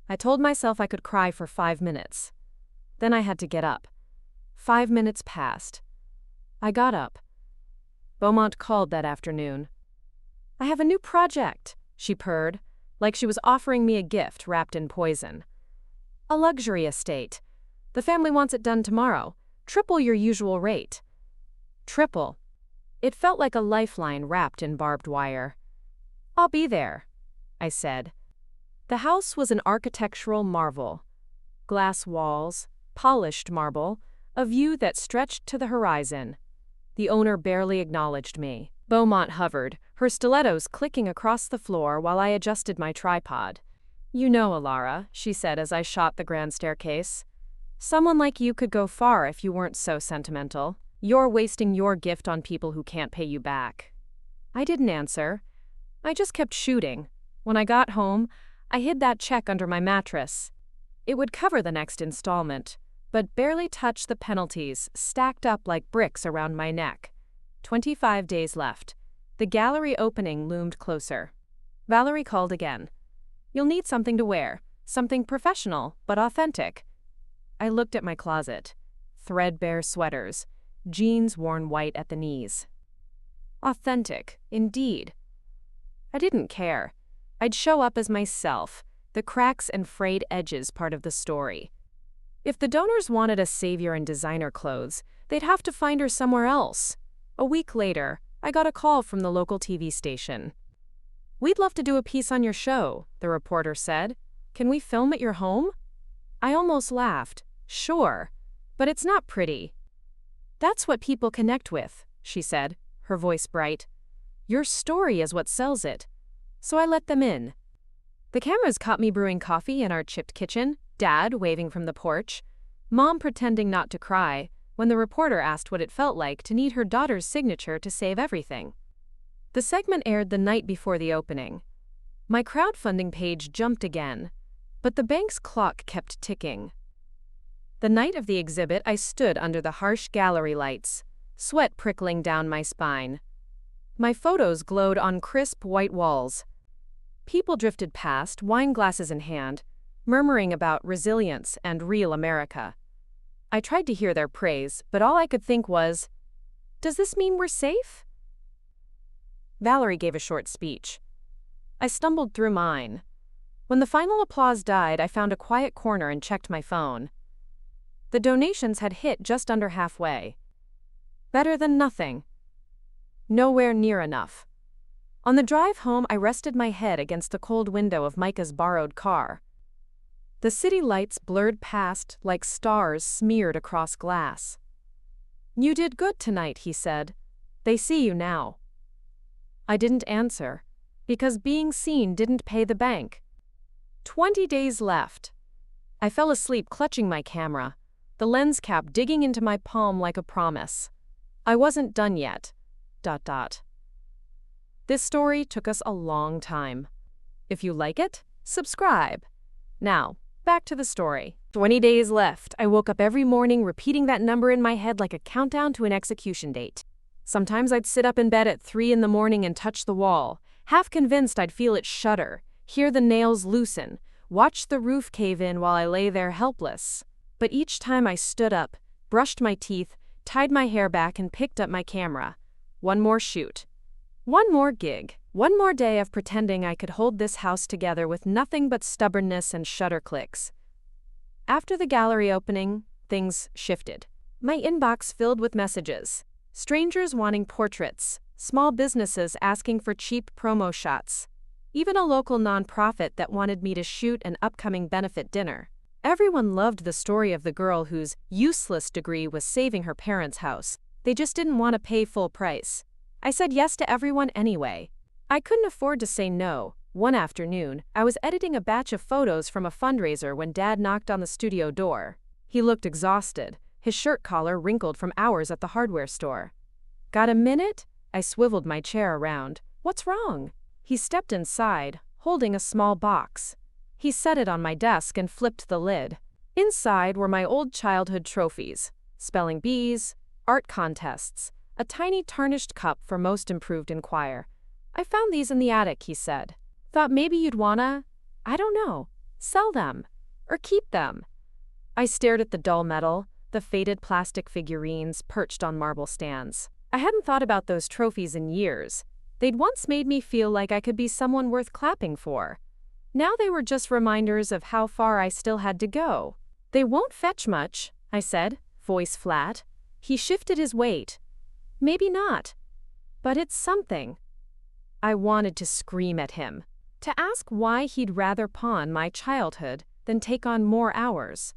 I told myself I could cry for 5 minutes. Then I had to get up. 5 minutes passed. I got up. Beaumont called that afternoon. "I have a new project," she purred, like she was offering me a gift wrapped in poison. "A luxury estate. The family wants it done tomorrow. Triple your usual rate." Triple. It felt like a lifeline wrapped in barbed wire. "I'll be there," I said. The house was an architectural marvel. Glass walls, polished marble, a view that stretched to the horizon. The owner barely acknowledged me. Beaumont hovered, her stilettos clicking across the floor while I adjusted my tripod. "You know, Alara," she said as I shot the grand staircase. "Someone like you could go far if you weren't so sentimental. You're wasting your gift on people who can't pay you back." I didn't answer. I just kept shooting. When I got home, I hid that check under my mattress. It would cover the next installment, but barely touch the penalties stacked up like bricks around my neck. 25 days left. The gallery opening loomed closer. Valerie called again. "You'll need something to wear. Something professional, but authentic." I looked at my closet. Threadbare sweaters. Jeans worn white at the knees. Authentic, indeed. I didn't care. I'd show up as myself, the cracks and frayed edges part of the story. If the donors wanted a savior in designer clothes, they'd have to find her somewhere else. A week later, I got a call from the local TV station. "We'd love to do a piece on your show," the reporter said. "Can we film at your home?" I almost laughed. "Sure, but it's not pretty." "That's what people connect with," she said, her voice bright. "Your story is what sells it." So I let them in. The cameras caught me brewing coffee in our chipped kitchen, Dad waving from the porch, Mom pretending not to cry, when the reporter asked what it felt like to need her daughter's signature to save everything. The segment aired the night before the opening. My crowdfunding page jumped again, but the bank's clock kept ticking. The night of the exhibit, I stood under the harsh gallery lights, sweat prickling down my spine. My photos glowed on crisp white walls. People drifted past, wine glasses in hand, murmuring about resilience and real America. I tried to hear their praise, but all I could think was, "Does this mean we're safe?" Valerie gave a short speech. I stumbled through mine. When the final applause died, I found a quiet corner and checked my phone. The donations had hit just under halfway. Better than nothing. Nowhere near enough. On the drive home, I rested my head against the cold window of Micah's borrowed car. The city lights blurred past like stars smeared across glass. "You did good tonight," he said. "They see you now." I didn't answer, because being seen didn't pay the bank. 20 days left. I fell asleep clutching my camera, the lens cap digging into my palm like a promise. I wasn't done yet. ... This story took us a long time. If you like it, subscribe. Now, back to the story. 20 days left. I woke up every morning repeating that number in my head like a countdown to an execution date. Sometimes I'd sit up in bed at 3 in the morning and touch the wall, half convinced I'd feel it shudder, hear the nails loosen, watch the roof cave in while I lay there helpless. But each time I stood up, brushed my teeth, tied my hair back and picked up my camera. One more shoot. One more gig. One more day of pretending I could hold this house together with nothing but stubbornness and shutter clicks. After the gallery opening, things shifted. My inbox filled with messages. Strangers wanting portraits, small businesses asking for cheap promo shots, even a local nonprofit that wanted me to shoot an upcoming benefit dinner. Everyone loved the story of the girl whose useless degree was saving her parents' house. They just didn't want to pay full price. I said yes to everyone anyway. I couldn't afford to say no. One afternoon, I was editing a batch of photos from a fundraiser when Dad knocked on the studio door. He looked exhausted, his shirt collar wrinkled from hours at the hardware store. "Got a minute?" I swiveled my chair around. "What's wrong?" He stepped inside, holding a small box. He set it on my desk and flipped the lid. Inside were my old childhood trophies: spelling bees, art contests, a tiny tarnished cup for most improved in choir. "I found these in the attic," he said. "Thought maybe you'd wanna, I don't know, sell them. Or keep them." I stared at the dull metal, the faded plastic figurines perched on marble stands. I hadn't thought about those trophies in years. They'd once made me feel like I could be someone worth clapping for. Now they were just reminders of how far I still had to go. "They won't fetch much," I said, voice flat. He shifted his weight. "Maybe not. But it's something." I wanted to scream at him, to ask why he'd rather pawn my childhood than take on more hours.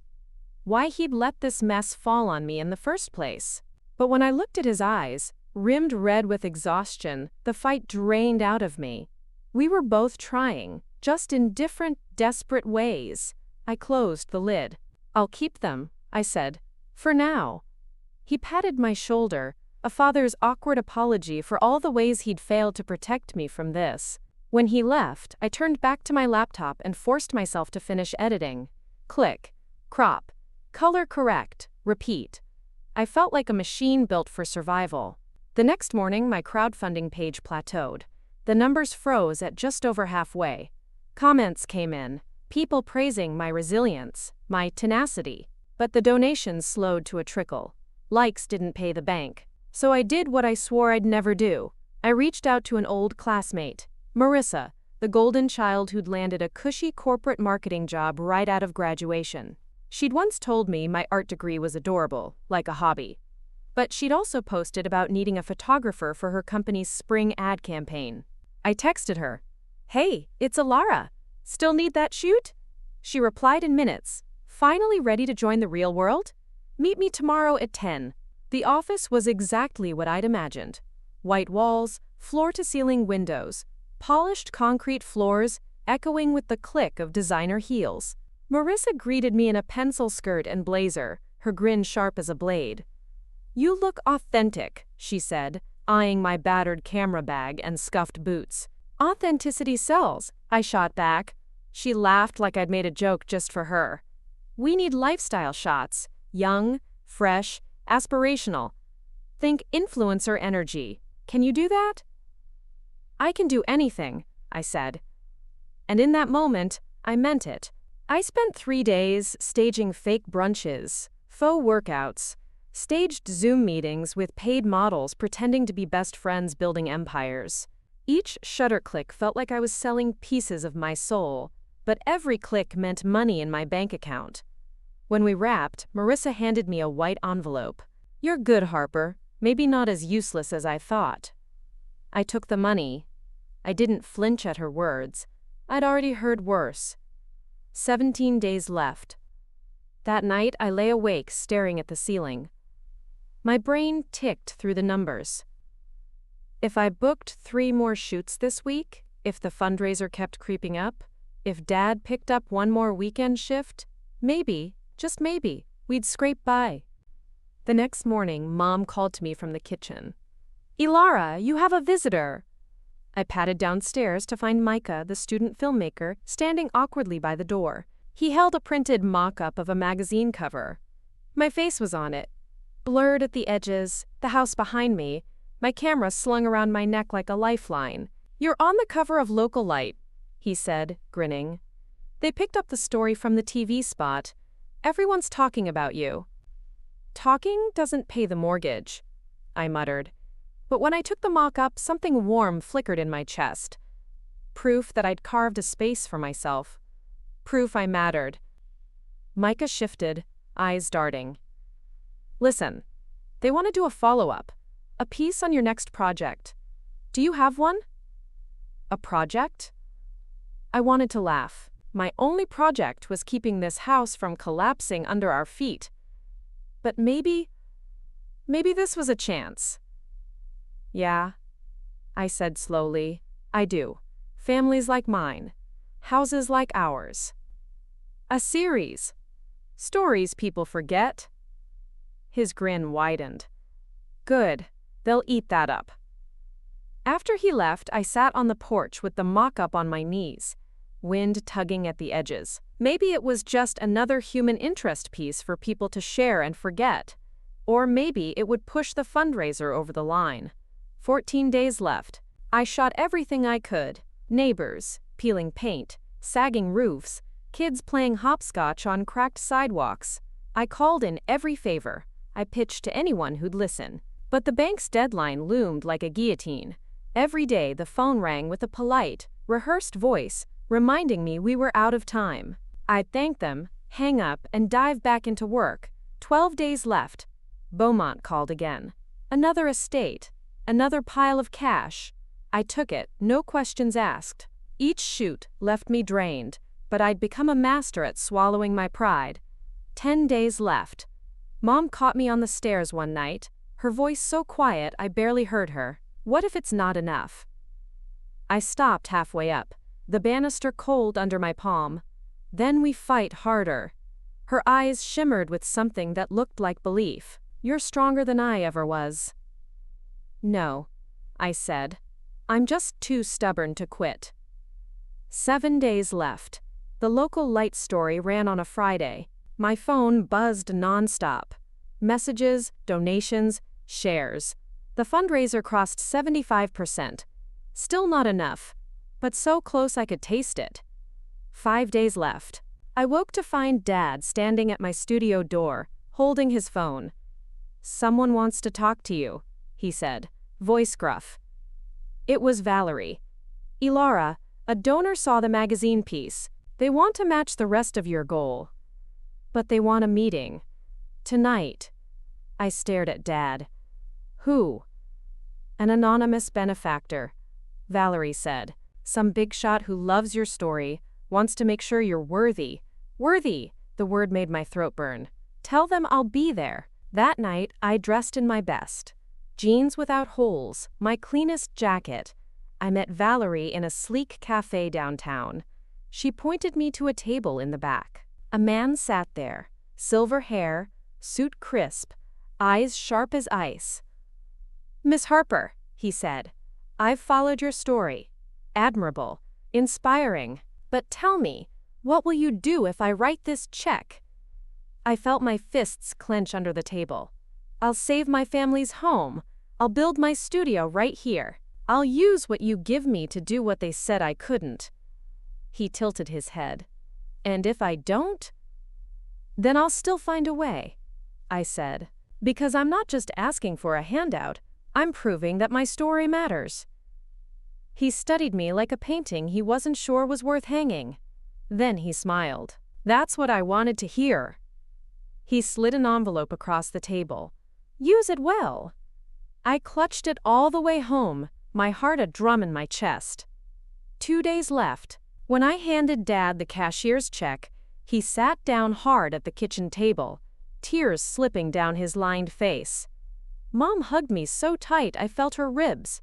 Why he'd let this mess fall on me in the first place. But when I looked at his eyes, rimmed red with exhaustion, the fight drained out of me. We were both trying, just in different, desperate ways. I closed the lid. "I'll keep them," I said. "For now." He patted my shoulder, a father's awkward apology for all the ways he'd failed to protect me from this. When he left, I turned back to my laptop and forced myself to finish editing. Click, crop, color correct, repeat. I felt like a machine built for survival. The next morning, my crowdfunding page plateaued. The numbers froze at just over halfway. Comments came in, people praising my resilience, my tenacity. But the donations slowed to a trickle. Likes didn't pay the bank. So I did what I swore I'd never do. I reached out to an old classmate, Marissa, the golden child who'd landed a cushy corporate marketing job right out of graduation. She'd once told me my art degree was adorable, like a hobby. But she'd also posted about needing a photographer for her company's spring ad campaign. I texted her, "Hey, it's Alara. Still need that shoot?" She replied in minutes, "Finally ready to join the real world? Meet me tomorrow at 10. The office was exactly what I'd imagined. White walls, floor-to-ceiling windows, polished concrete floors, echoing with the click of designer heels. Marissa greeted me in a pencil skirt and blazer, her grin sharp as a blade. "You look authentic," she said, eyeing my battered camera bag and scuffed boots. "Authenticity sells," I shot back. She laughed like I'd made a joke just for her. "We need lifestyle shots. Young, fresh, aspirational. Think influencer energy. Can you do that?" "I can do anything," I said. And in that moment, I meant it. I spent 3 days staging fake brunches, faux workouts, staged Zoom meetings with paid models pretending to be best friends building empires. Each shutter click felt like I was selling pieces of my soul, but every click meant money in my bank account. When we wrapped, Marissa handed me a white envelope. "You're good, Harper. Maybe not as useless as I thought." I took the money. I didn't flinch at her words. I'd already heard worse. 17 days left. That night, I lay awake staring at the ceiling. My brain ticked through the numbers. If I booked 3 more shoots this week, if the fundraiser kept creeping up, if Dad picked up 1 more weekend shift, maybe, just maybe, we'd scrape by. The next morning, Mom called to me from the kitchen. "Ilara, you have a visitor." I padded downstairs to find Micah, the student filmmaker, standing awkwardly by the door. He held a printed mock-up of a magazine cover. My face was on it, blurred at the edges, the house behind me, my camera slung around my neck like a lifeline. "You're on the cover of Local Light," he said, grinning. "They picked up the story from the TV spot. Everyone's talking about you." "Talking doesn't pay the mortgage," I muttered. But when I took the mock-up, something warm flickered in my chest. Proof that I'd carved a space for myself. Proof I mattered. Micah shifted, eyes darting. "Listen, they want to do a follow-up. A piece on your next project. Do you have one?" "A project?" I wanted to laugh. My only project was keeping this house from collapsing under our feet. But maybe this was a chance. Yeah, I said slowly. I do. Families like mine. Houses like ours. A series. Stories people forget. His grin widened. Good. They'll eat that up. After he left, I sat on the porch with the mock-up on my knees, wind tugging at the edges. Maybe it was just another human interest piece for people to share and forget. Or maybe it would push the fundraiser over the line. 14 days left. I shot everything I could. Neighbors, peeling paint, sagging roofs, kids playing hopscotch on cracked sidewalks. I called in every favor. I pitched to anyone who'd listen. But the bank's deadline loomed like a guillotine. Every day the phone rang with a polite, rehearsed voice, reminding me we were out of time. I'd thank them, hang up, and dive back into work. 12 days left. Beaumont called again. Another estate. Another pile of cash. I took it, no questions asked. Each shoot left me drained, but I'd become a master at swallowing my pride. 10 days left. Mom caught me on the stairs one night, her voice so quiet I barely heard her. What if it's not enough? I stopped halfway up, the banister cold under my palm. Then we fight harder. Her eyes shimmered with something that looked like belief. You're stronger than I ever was. No, I said. I'm just too stubborn to quit. 7 days left. The local light story ran on a Friday. My phone buzzed nonstop. Messages, donations, shares. The fundraiser crossed 75%. Still not enough, but so close I could taste it. 5 days left. I woke to find Dad standing at my studio door, holding his phone. Someone wants to talk to you, he said, voice gruff. It was Valerie. Ilara, a donor saw the magazine piece. They want to match the rest of your goal. But they want a meeting. Tonight. I stared at Dad. Who? An anonymous benefactor, Valerie said. Some big shot who loves your story, wants to make sure you're worthy. Worthy, the word made my throat burn. Tell them I'll be there. That night, I dressed in my best. Jeans without holes, my cleanest jacket. I met Valerie in a sleek cafe downtown. She pointed me to a table in the back. A man sat there, silver hair, suit crisp, eyes sharp as ice. Miss Harper, he said, I've followed your story. Admirable, inspiring, but tell me, what will you do if I write this check? I felt my fists clench under the table. I'll save my family's home. I'll build my studio right here. I'll use what you give me to do what they said I couldn't. He tilted his head. And if I don't? Then I'll still find a way, I said, because I'm not just asking for a handout. I'm proving that my story matters. He studied me like a painting he wasn't sure was worth hanging. Then he smiled. That's what I wanted to hear. He slid an envelope across the table. Use it well. I clutched it all the way home, my heart a drum in my chest. 2 days left. When I handed Dad the cashier's check, he sat down hard at the kitchen table, tears slipping down his lined face. Mom hugged me so tight I felt her ribs.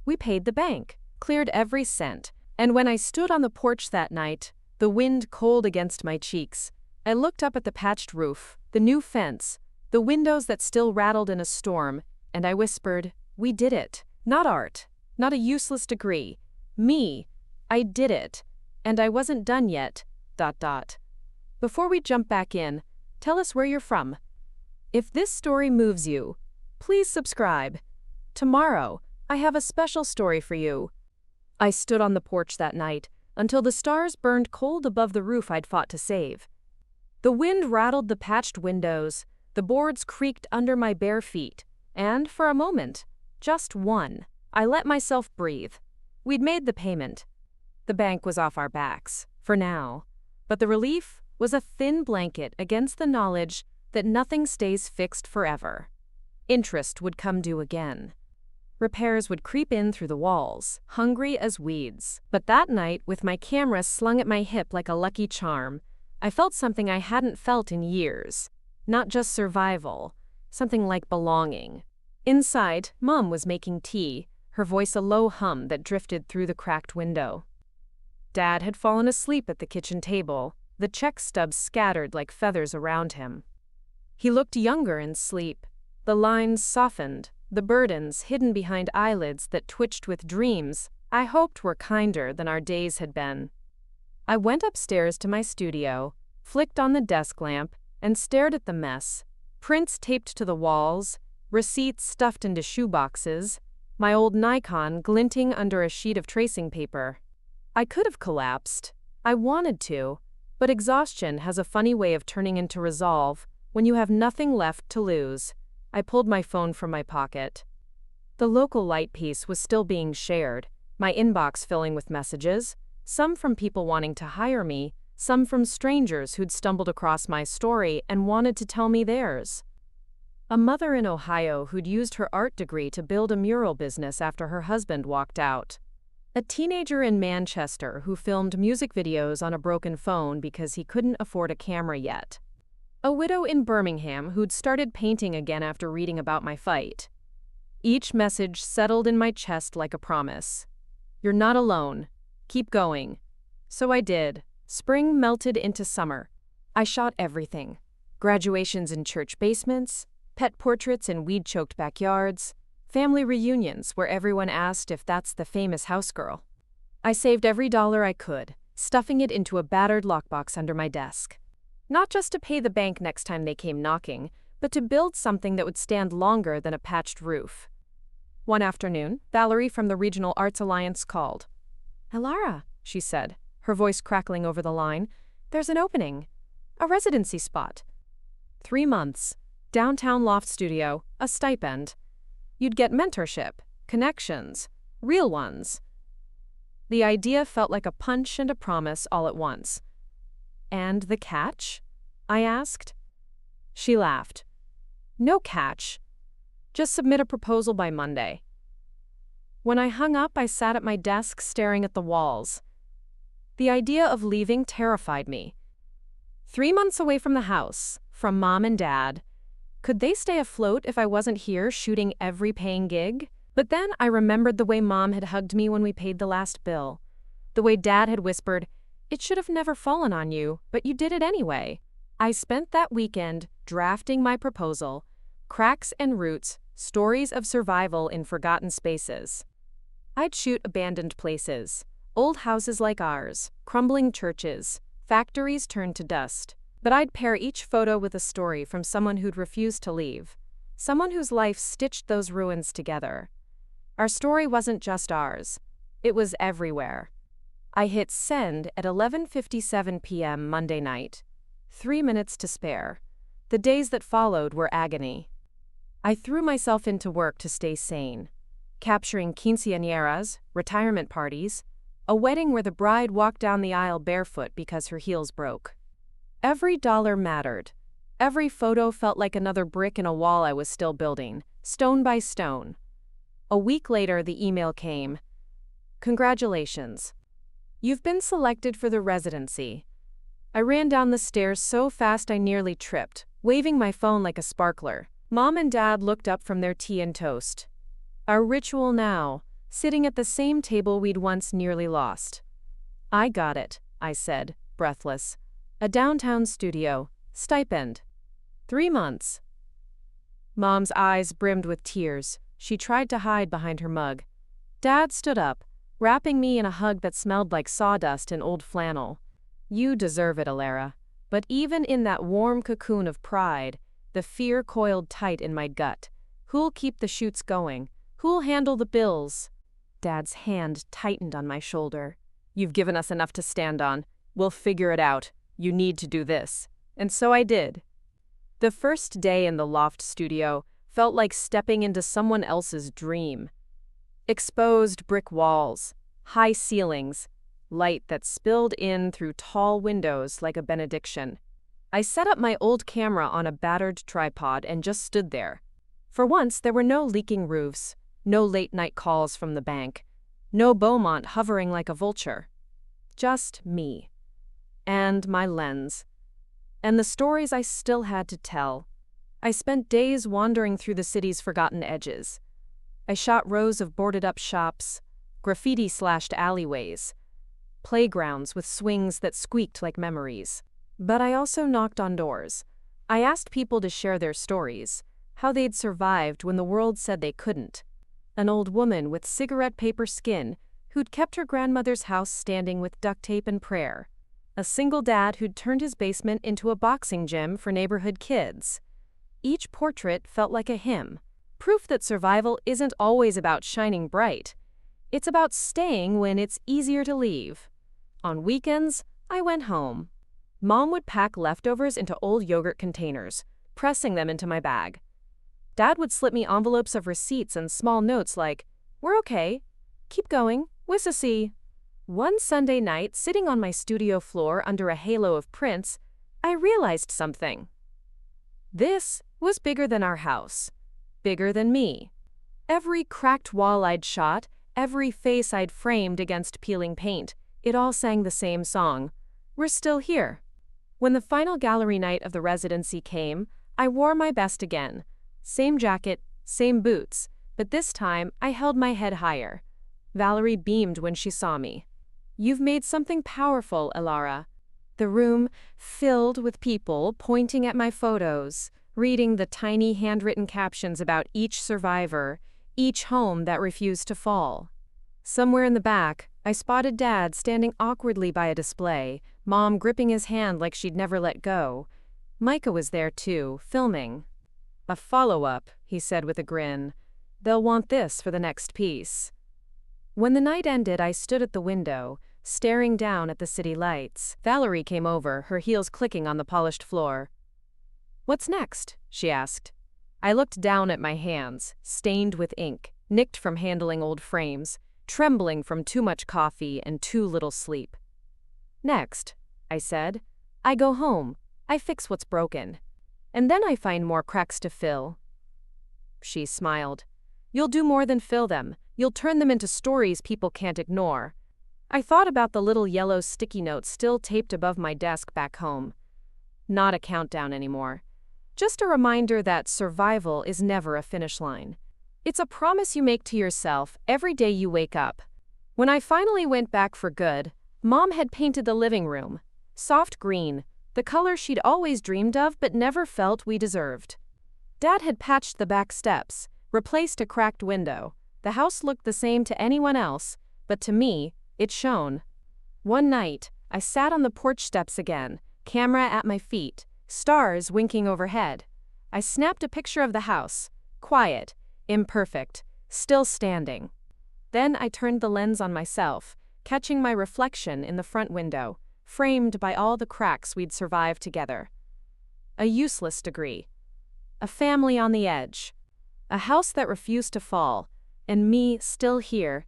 We paid the bank, cleared every cent, and when I stood on the porch that night, the wind cold against my cheeks, I looked up at the patched roof, the new fence, the windows that still rattled in a storm, and I whispered, we did it. Not art, not a useless degree. Me, I did it. And I wasn't done yet, ... Before we jump back in, tell us where you're from. If this story moves you, please subscribe. Tomorrow, I have a special story for you. I stood on the porch that night until the stars burned cold above the roof I'd fought to save. The wind rattled the patched windows, the boards creaked under my bare feet, and for a moment, just one, I let myself breathe. We'd made the payment. The bank was off our backs, for now, but the relief was a thin blanket against the knowledge that nothing stays fixed forever. Interest would come due again. Repairs would creep in through the walls, hungry as weeds. But that night, with my camera slung at my hip like a lucky charm, I felt something I hadn't felt in years. Not just survival, something like belonging. Inside, Mom was making tea, her voice a low hum that drifted through the cracked window. Dad had fallen asleep at the kitchen table, the check stubs scattered like feathers around him. He looked younger in sleep, the lines softened, the burdens hidden behind eyelids that twitched with dreams I hoped were kinder than our days had been. I went upstairs to my studio, flicked on the desk lamp, and stared at the mess. Prints taped to the walls, receipts stuffed into shoeboxes, my old Nikon glinting under a sheet of tracing paper. I could have collapsed. I wanted to, but exhaustion has a funny way of turning into resolve when you have nothing left to lose. I pulled my phone from my pocket. The local light piece was still being shared, my inbox filling with messages, some from people wanting to hire me, some from strangers who'd stumbled across my story and wanted to tell me theirs. A mother in Ohio who'd used her art degree to build a mural business after her husband walked out. A teenager in Manchester who filmed music videos on a broken phone because he couldn't afford a camera yet. A widow in Birmingham who'd started painting again after reading about my fight. Each message settled in my chest like a promise. You're not alone. Keep going. So I did. Spring melted into summer. I shot everything. Graduations in church basements, pet portraits in weed-choked backyards, family reunions where everyone asked if that's the famous house girl. I saved every dollar I could, stuffing it into a battered lockbox under my desk. Not just to pay the bank next time they came knocking, but to build something that would stand longer than a patched roof. One afternoon, Valerie from the Regional Arts Alliance called. "Alara," she said, her voice crackling over the line, "there's an opening. A residency spot. 3 months. Downtown loft studio, a stipend. You'd get mentorship, connections, real ones." The idea felt like a punch and a promise all at once. "And the catch?" I asked. She laughed. "No catch. Just submit a proposal by Monday." When I hung up, I sat at my desk staring at the walls. The idea of leaving terrified me. 3 months away from the house, from Mom and Dad. Could they stay afloat if I wasn't here shooting every paying gig? But then I remembered the way Mom had hugged me when we paid the last bill. The way Dad had whispered, "It should have never fallen on you, but you did it anyway." I spent that weekend drafting my proposal, cracks and roots, stories of survival in forgotten spaces. I'd shoot abandoned places, old houses like ours, crumbling churches, factories turned to dust. But I'd pair each photo with a story from someone who'd refused to leave, someone whose life stitched those ruins together. Our story wasn't just ours. It was everywhere. I hit send at 11:57 p.m. Monday night. 3 minutes to spare. The days that followed were agony. I threw myself into work to stay sane, capturing quinceañeras, retirement parties, a wedding where the bride walked down the aisle barefoot because her heels broke. Every dollar mattered. Every photo felt like another brick in a wall I was still building, stone by stone. A week later, the email came. "Congratulations. You've been selected for the residency." I ran down the stairs so fast I nearly tripped, waving my phone like a sparkler. Mom and Dad looked up from their tea and toast. Our ritual now, sitting at the same table we'd once nearly lost. "I got it," I said, breathless. "A downtown studio, stipend. 3 months." Mom's eyes brimmed with tears. She tried to hide behind her mug. Dad stood up, wrapping me in a hug that smelled like sawdust and old flannel. "You deserve it, Alara." But even in that warm cocoon of pride, the fear coiled tight in my gut. Who'll keep the shoots going? Who'll handle the bills? Dad's hand tightened on my shoulder. "You've given us enough to stand on. We'll figure it out. You need to do this." And so I did. The first day in the loft studio felt like stepping into someone else's dream. Exposed brick walls, high ceilings, light that spilled in through tall windows like a benediction. I set up my old camera on a battered tripod and just stood there. For once, there were no leaking roofs, No late-night calls from the bank. No Beaumont hovering like a vulture. Just me. And my lens. And the stories I still had to tell. I spent days wandering through the city's forgotten edges. I shot rows of boarded-up shops, graffiti-slashed alleyways, playgrounds with swings that squeaked like memories. But I also knocked on doors. I asked people to share their stories, how they'd survived when the world said they couldn't. An old woman with cigarette paper skin who'd kept her grandmother's house standing with duct tape and prayer. A single dad who'd turned his basement into a boxing gym for neighborhood kids. Each portrait felt like a hymn, proof that survival isn't always about shining bright. It's about staying when it's easier to leave. On weekends, I went home. Mom would pack leftovers into old yogurt containers, pressing them into my bag. Dad would slip me envelopes of receipts and small notes like, "We're okay. Keep going. Wissasi." One Sunday night, sitting on my studio floor under a halo of prints, I realized something. This was bigger than our house. Bigger than me. Every cracked wall I'd shot, every face I'd framed against peeling paint, it all sang the same song. We're still here. When the final gallery night of the residency came, I wore my best again. Same jacket, same boots, but this time I held my head higher. Valerie beamed when she saw me. "You've made something powerful, Elara." The room filled with people pointing at my photos, reading the tiny handwritten captions about each survivor, each home that refused to fall. Somewhere in the back, I spotted Dad standing awkwardly by a display, Mom gripping his hand like she'd never let go. Micah was there too, filming. "A follow-up," he said with a grin. "They'll want this for the next piece." When the night ended, I stood at the window, staring down at the city lights. Valerie came over, her heels clicking on the polished floor. "What's next?" she asked. I looked down at my hands, stained with ink, nicked from handling old frames, trembling from too much coffee and too little sleep. "Next," I said, "I go home. I fix what's broken. And then I find more cracks to fill." She smiled. "You'll do more than fill them. You'll turn them into stories people can't ignore." I thought about the little yellow sticky notes still taped above my desk back home. Not a countdown anymore. Just a reminder that survival is never a finish line. It's a promise you make to yourself every day you wake up. When I finally went back for good, Mom had painted the living room. Soft green, the color she'd always dreamed of but never felt we deserved. Dad had patched the back steps, replaced a cracked window. The house looked the same to anyone else, but to me, it shone. One night, I sat on the porch steps again, camera at my feet, stars winking overhead. I snapped a picture of the house, quiet, imperfect, still standing. Then I turned the lens on myself, catching my reflection in the front window, framed by all the cracks we'd survived together. A useless degree. A family on the edge. A house that refused to fall, and me still here, ...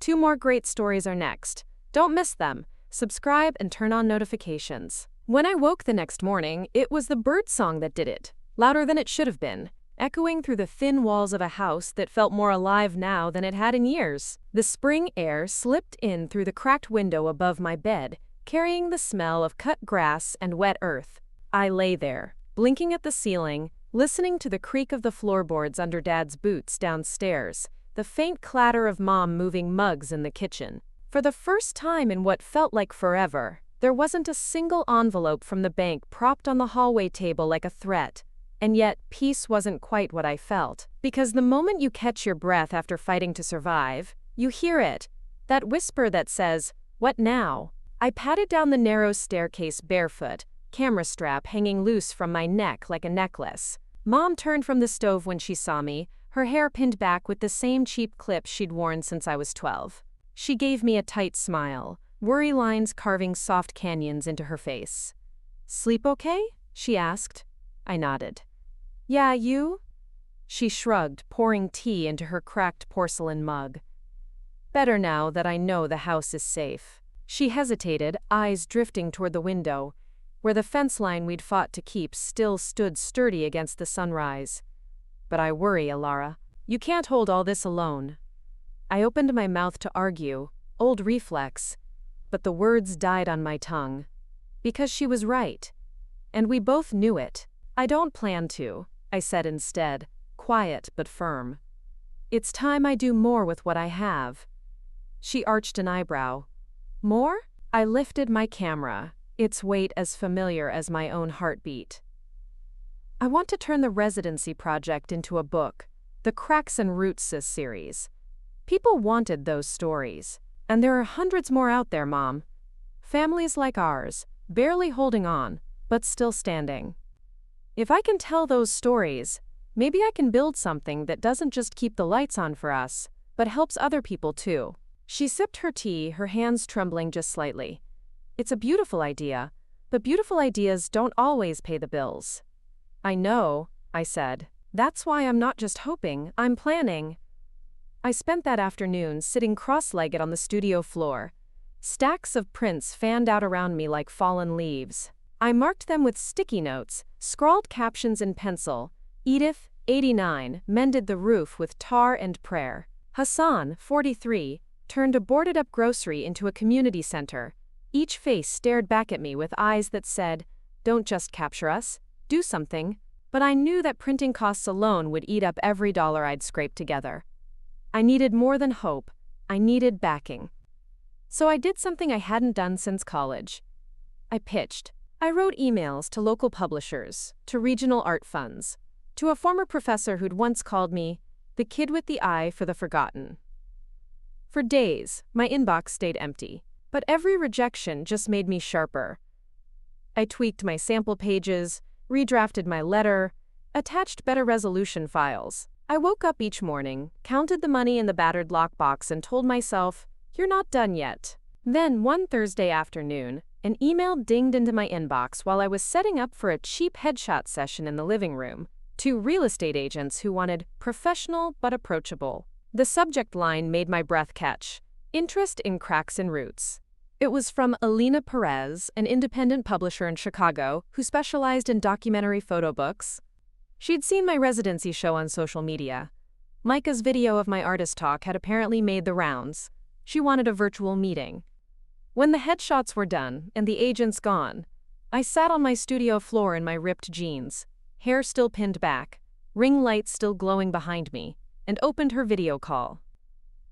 2 more great stories are next. Don't miss them. Subscribe and turn on notifications. When I woke the next morning, it was the bird song that did it, louder than it should have been, echoing through the thin walls of a house that felt more alive now than it had in years. The spring air slipped in through the cracked window above my bed, carrying the smell of cut grass and wet earth. I lay there, blinking at the ceiling, listening to the creak of the floorboards under Dad's boots downstairs, the faint clatter of Mom moving mugs in the kitchen. For the first time in what felt like forever, there wasn't a single envelope from the bank propped on the hallway table like a threat. And yet, peace wasn't quite what I felt. Because the moment you catch your breath after fighting to survive, you hear it. That whisper that says, "What now?" I padded down the narrow staircase barefoot, camera strap hanging loose from my neck like a necklace. Mom turned from the stove when she saw me, her hair pinned back with the same cheap clip she'd worn since I was 12. She gave me a tight smile, worry lines carving soft canyons into her face. "Sleep okay?" she asked. I nodded. "Yeah, you?" She shrugged, pouring tea into her cracked porcelain mug. "Better now that I know the house is safe." She hesitated, eyes drifting toward the window, where the fence line we'd fought to keep still stood sturdy against the sunrise. "But I worry, Elara. You can't hold all this alone. I opened my mouth to argue, old reflex, but the words died on my tongue. Because she was right. And we both knew it. I don't plan to, I said instead, quiet but firm. It's time I do more with what I have. She arched an eyebrow. More? I lifted my camera, its weight as familiar as my own heartbeat. I want to turn the residency project into a book, the Cracks and Roots series. People wanted those stories, and there are hundreds more out there, Mom. Families like ours, barely holding on, but still standing. If I can tell those stories, maybe I can build something that doesn't just keep the lights on for us, but helps other people too. She sipped her tea, her hands trembling just slightly. It's a beautiful idea, but beautiful ideas don't always pay the bills. I know, I said. That's why I'm not just hoping, I'm planning. I spent that afternoon sitting cross-legged on the studio floor. Stacks of prints fanned out around me like fallen leaves. I marked them with sticky notes, scrawled captions in pencil. Edith, 89, mended the roof with tar and prayer. Hassan, 43, turned a boarded-up grocery into a community center. Each face stared back at me with eyes that said, "Don't just capture us, do something." But I knew that printing costs alone would eat up every dollar I'd scraped together. I needed more than hope. I needed backing. So I did something I hadn't done since college. I pitched. I wrote emails to local publishers, to regional art funds, to a former professor who'd once called me the kid with the eye for the forgotten. For days, my inbox stayed empty, but every rejection just made me sharper. I tweaked my sample pages, redrafted my letter, attached better resolution files. I woke up each morning, counted the money in the battered lockbox, and told myself, "You're not done yet." Then, one Thursday afternoon, an email dinged into my inbox while I was setting up for a cheap headshot session in the living room. 2 real estate agents who wanted professional but approachable. The subject line made my breath catch. Interest in Cracks and Roots. It was from Alina Perez, an independent publisher in Chicago who specialized in documentary photo books. She'd seen my residency show on social media. Micah's video of my artist talk had apparently made the rounds. She wanted a virtual meeting. When the headshots were done and the agents gone, I sat on my studio floor in my ripped jeans, hair still pinned back, ring lights still glowing behind me, and opened her video call.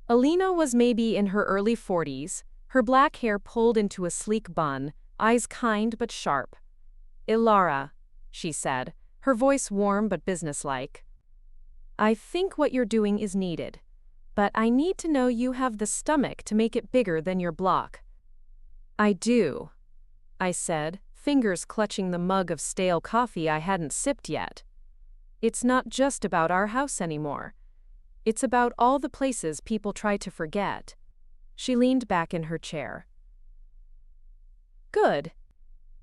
Alina was maybe in her early 40s, her black hair pulled into a sleek bun, eyes kind but sharp. "Ilara," she said, her voice warm but businesslike. "I think what you're doing is needed, but I need to know you have the stomach to make it bigger than your block." "I do," I said, fingers clutching the mug of stale coffee I hadn't sipped yet. "It's not just about our house anymore. It's about all the places people try to forget." She leaned back in her chair. "Good.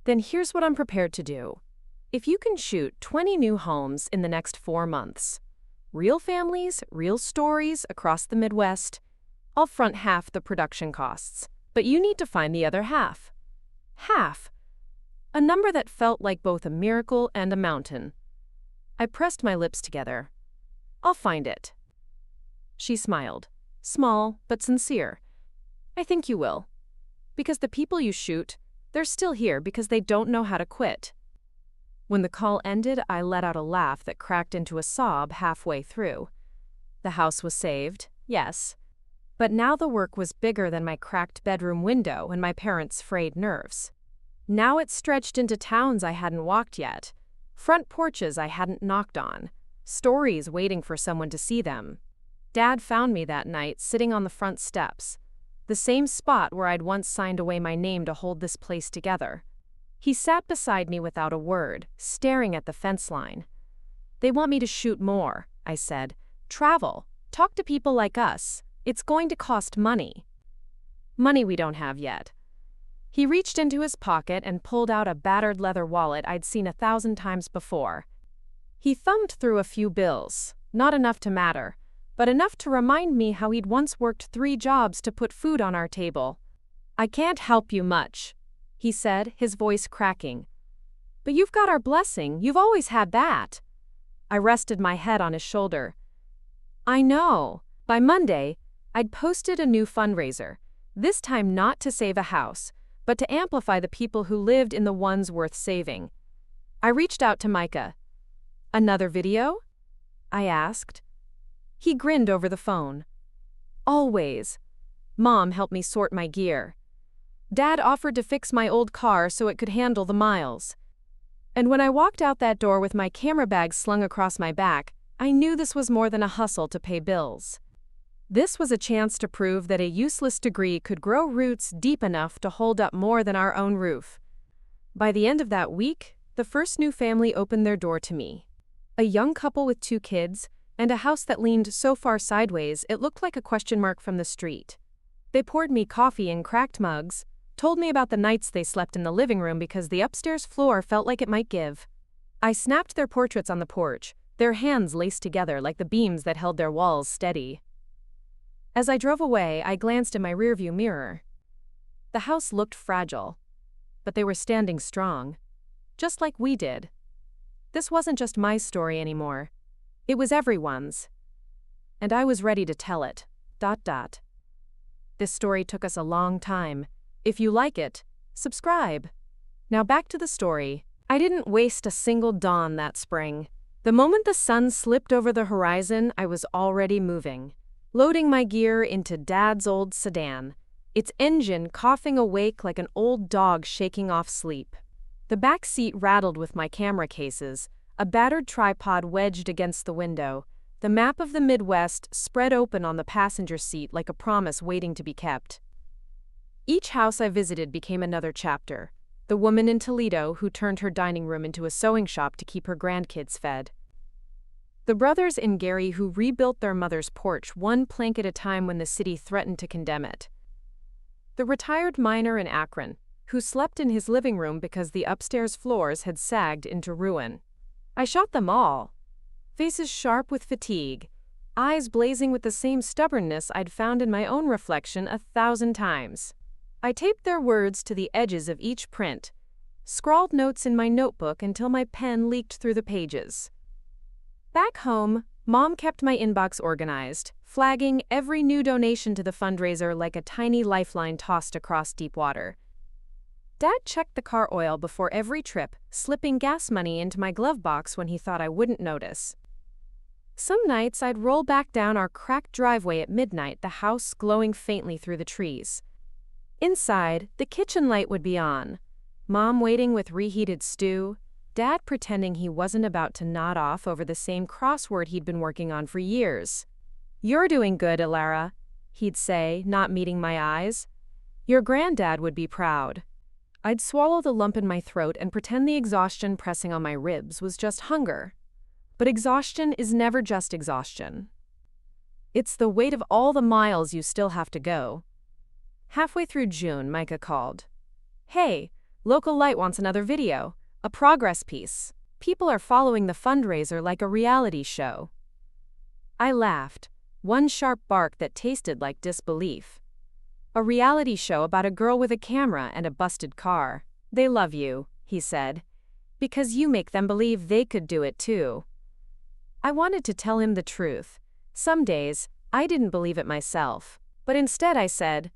Then here's what I'm prepared to do. If you can shoot 20 new homes in the next 4 months, real families, real stories across the Midwest, I'll front half the production costs, but you need to find the other half." Half. A number that felt like both a miracle and a mountain. I pressed my lips together. "I'll find it." She smiled, small but sincere. "I think you will. Because the people you shoot, they're still here because they don't know how to quit." When the call ended, I let out a laugh that cracked into a sob halfway through. The house was saved, yes. But now the work was bigger than my cracked bedroom window and my parents' frayed nerves. Now it stretched into towns I hadn't walked yet, front porches I hadn't knocked on, stories waiting for someone to see them. Dad found me that night sitting on the front steps, the same spot where I'd once signed away my name to hold this place together. He sat beside me without a word, staring at the fence line. "They want me to shoot more," I said. "Travel, talk to people like us. It's going to cost money." "Money we don't have yet." He reached into his pocket and pulled out a battered leather wallet I'd seen 1,000 times before. He thumbed through a few bills, not enough to matter, but enough to remind me how he'd once worked 3 jobs to put food on our table. "I can't help you much," he said, his voice cracking. "But you've got our blessing, you've always had that." I rested my head on his shoulder. I know. By Monday, I'd posted a new fundraiser, this time not to save a house, but to amplify the people who lived in the ones worth saving. I reached out to Micah. "Another video?" I asked. He grinned over the phone. "Always. Mom helped me sort my gear. Dad offered to fix my old car so it could handle the miles. And when I walked out that door with my camera bag slung across my back, I knew this was more than a hustle to pay bills. This was a chance to prove that a useless degree could grow roots deep enough to hold up more than our own roof." By the end of that week, the first new family opened their door to me. A young couple with 2 kids, and a house that leaned so far sideways it looked like a question mark from the street. They poured me coffee in cracked mugs, told me about the nights they slept in the living room because the upstairs floor felt like it might give. I snapped their portraits on the porch, their hands laced together like the beams that held their walls steady. As I drove away, I glanced in my rearview mirror. The house looked fragile, but they were standing strong, just like we did. This wasn't just my story anymore. It was everyone's. And I was ready to tell it. ... This story took us a long time. If you like it, subscribe. Now back to the story. I didn't waste a single dawn that spring. The moment the sun slipped over the horizon, I was already moving, loading my gear into Dad's old sedan, its engine coughing awake like an old dog shaking off sleep. The back seat rattled with my camera cases, a battered tripod wedged against the window, the map of the Midwest spread open on the passenger seat like a promise waiting to be kept. Each house I visited became another chapter. The woman in Toledo who turned her dining room into a sewing shop to keep her grandkids fed. The brothers in Gary who rebuilt their mother's porch one plank at a time when the city threatened to condemn it. The retired miner in Akron, who slept in his living room because the upstairs floors had sagged into ruin. I shot them all. Faces sharp with fatigue, eyes blazing with the same stubbornness I'd found in my own reflection 1,000 times. I taped their words to the edges of each print, scrawled notes in my notebook until my pen leaked through the pages. Back home, Mom kept my inbox organized, flagging every new donation to the fundraiser like a tiny lifeline tossed across deep water. Dad checked the car oil before every trip, slipping gas money into my glove box when he thought I wouldn't notice. Some nights I'd roll back down our cracked driveway at midnight, the house glowing faintly through the trees. Inside, the kitchen light would be on, Mom waiting with reheated stew, Dad pretending he wasn't about to nod off over the same crossword he'd been working on for years. "You're doing good, Alara," he'd say, not meeting my eyes. "Your granddad would be proud." I'd swallow the lump in my throat and pretend the exhaustion pressing on my ribs was just hunger. But exhaustion is never just exhaustion. It's the weight of all the miles you still have to go. Halfway through June, Micah called. "Hey, Local Light wants another video, a progress piece. People are following the fundraiser like a reality show." I laughed, one sharp bark that tasted like disbelief. "A reality show about a girl with a camera and a busted car. They love you," he said, "because you make them believe they could do it too." I wanted to tell him the truth. Some days, I didn't believe it myself. But instead I said,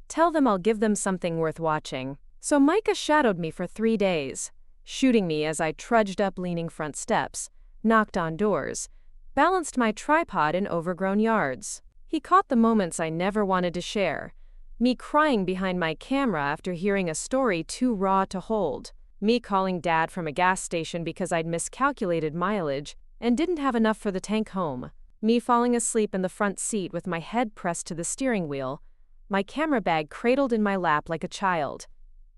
"Tell them I'll give them something worth watching." So Micah shadowed me for 3 days, shooting me as I trudged up leaning front steps, knocked on doors, balanced my tripod in overgrown yards. He caught the moments I never wanted to share. Me crying behind my camera after hearing a story too raw to hold. Me calling Dad from a gas station because I'd miscalculated mileage and didn't have enough for the tank home. Me falling asleep in the front seat with my head pressed to the steering wheel, my camera bag cradled in my lap like a child.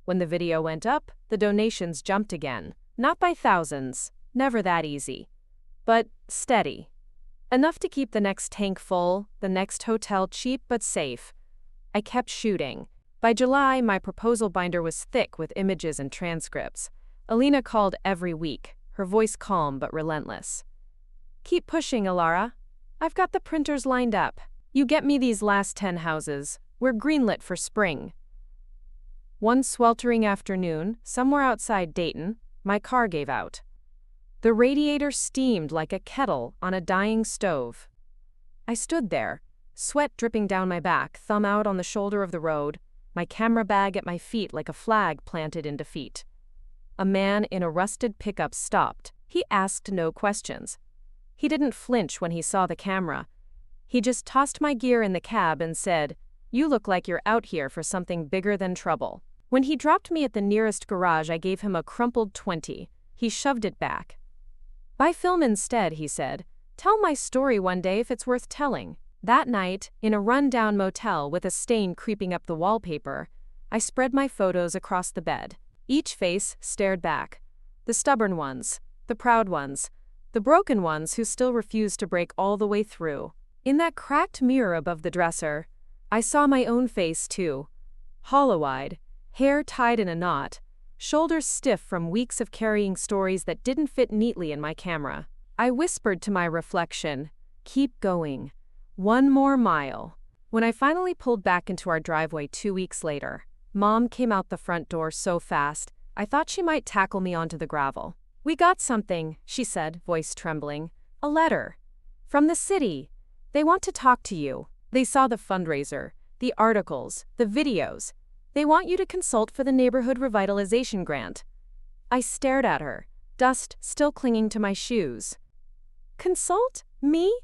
When the video went up, the donations jumped again. Not by thousands, never that easy. But steady. Enough to keep the next tank full, the next hotel cheap but safe. I kept shooting. By July, my proposal binder was thick with images and transcripts. Alina called every week, her voice calm but relentless. "Keep pushing, Alara. I've got the printers lined up. You get me these last 10 houses. We're greenlit for spring." One sweltering afternoon, somewhere outside Dayton, my car gave out. The radiator steamed like a kettle on a dying stove. I stood there, sweat dripping down my back, thumb out on the shoulder of the road, my camera bag at my feet like a flag planted in defeat. A man in a rusted pickup stopped. He asked no questions. He didn't flinch when he saw the camera. He just tossed my gear in the cab and said, "You look like you're out here for something bigger than trouble." When he dropped me at the nearest garage, I gave him a crumpled 20. He shoved it back. "Buy film instead," he said. "Tell my story one day if it's worth telling." That night, in a run-down motel with a stain creeping up the wallpaper, I spread my photos across the bed. Each face stared back. The stubborn ones, the proud ones, the broken ones who still refused to break all the way through. In that cracked mirror above the dresser, I saw my own face too. Hollow-eyed, hair tied in a knot, shoulders stiff from weeks of carrying stories that didn't fit neatly in my camera. I whispered to my reflection, "Keep going. One more mile." When I finally pulled back into our driveway 2 weeks later, Mom came out the front door so fast, I thought she might tackle me onto the gravel. "We got something," she said, voice trembling. "A letter. From the city. They want to talk to you. They saw the fundraiser, the articles, the videos. They want you to consult for the neighborhood revitalization grant." I stared at her, dust still clinging to my shoes. "Consult? Me?"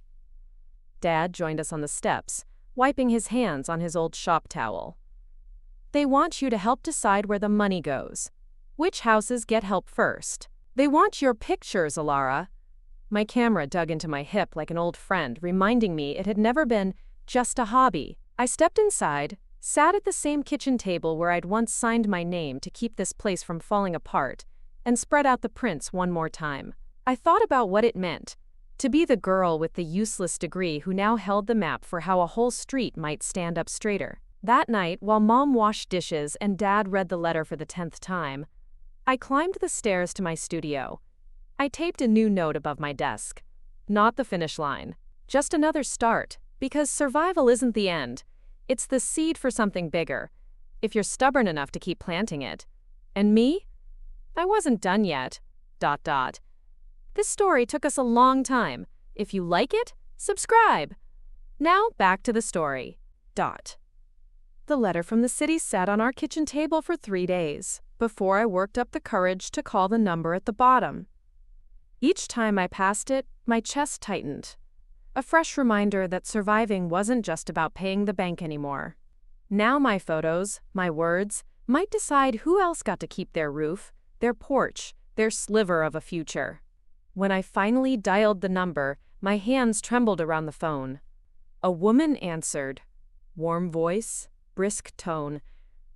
Dad joined us on the steps, wiping his hands on his old shop towel. "They want you to help decide where the money goes. Which houses get help first. They want your pictures, Alara." My camera dug into my hip like an old friend, reminding me it had never been just a hobby. I stepped inside, sat at the same kitchen table where I'd once signed my name to keep this place from falling apart, and spread out the prints one more time. I thought about what it meant to be the girl with the useless degree who now held the map for how a whole street might stand up straighter. That night, while Mom washed dishes and Dad read the letter for the 10th time, I climbed the stairs to my studio. I taped a new note above my desk. Not the finish line. Just another start, because survival isn't the end. It's the seed for something bigger, if you're stubborn enough to keep planting it. And me? I wasn't done yet. ... This story took us a long time. If you like it, subscribe. Now back to the story. ... The letter from the city sat on our kitchen table for 3 days, before I worked up the courage to call the number at the bottom. Each time I passed it, my chest tightened. A fresh reminder that surviving wasn't just about paying the bank anymore. Now my photos, my words, might decide who else got to keep their roof, their porch, their sliver of a future. When I finally dialed the number, my hands trembled around the phone. A woman answered. Warm voice, brisk tone,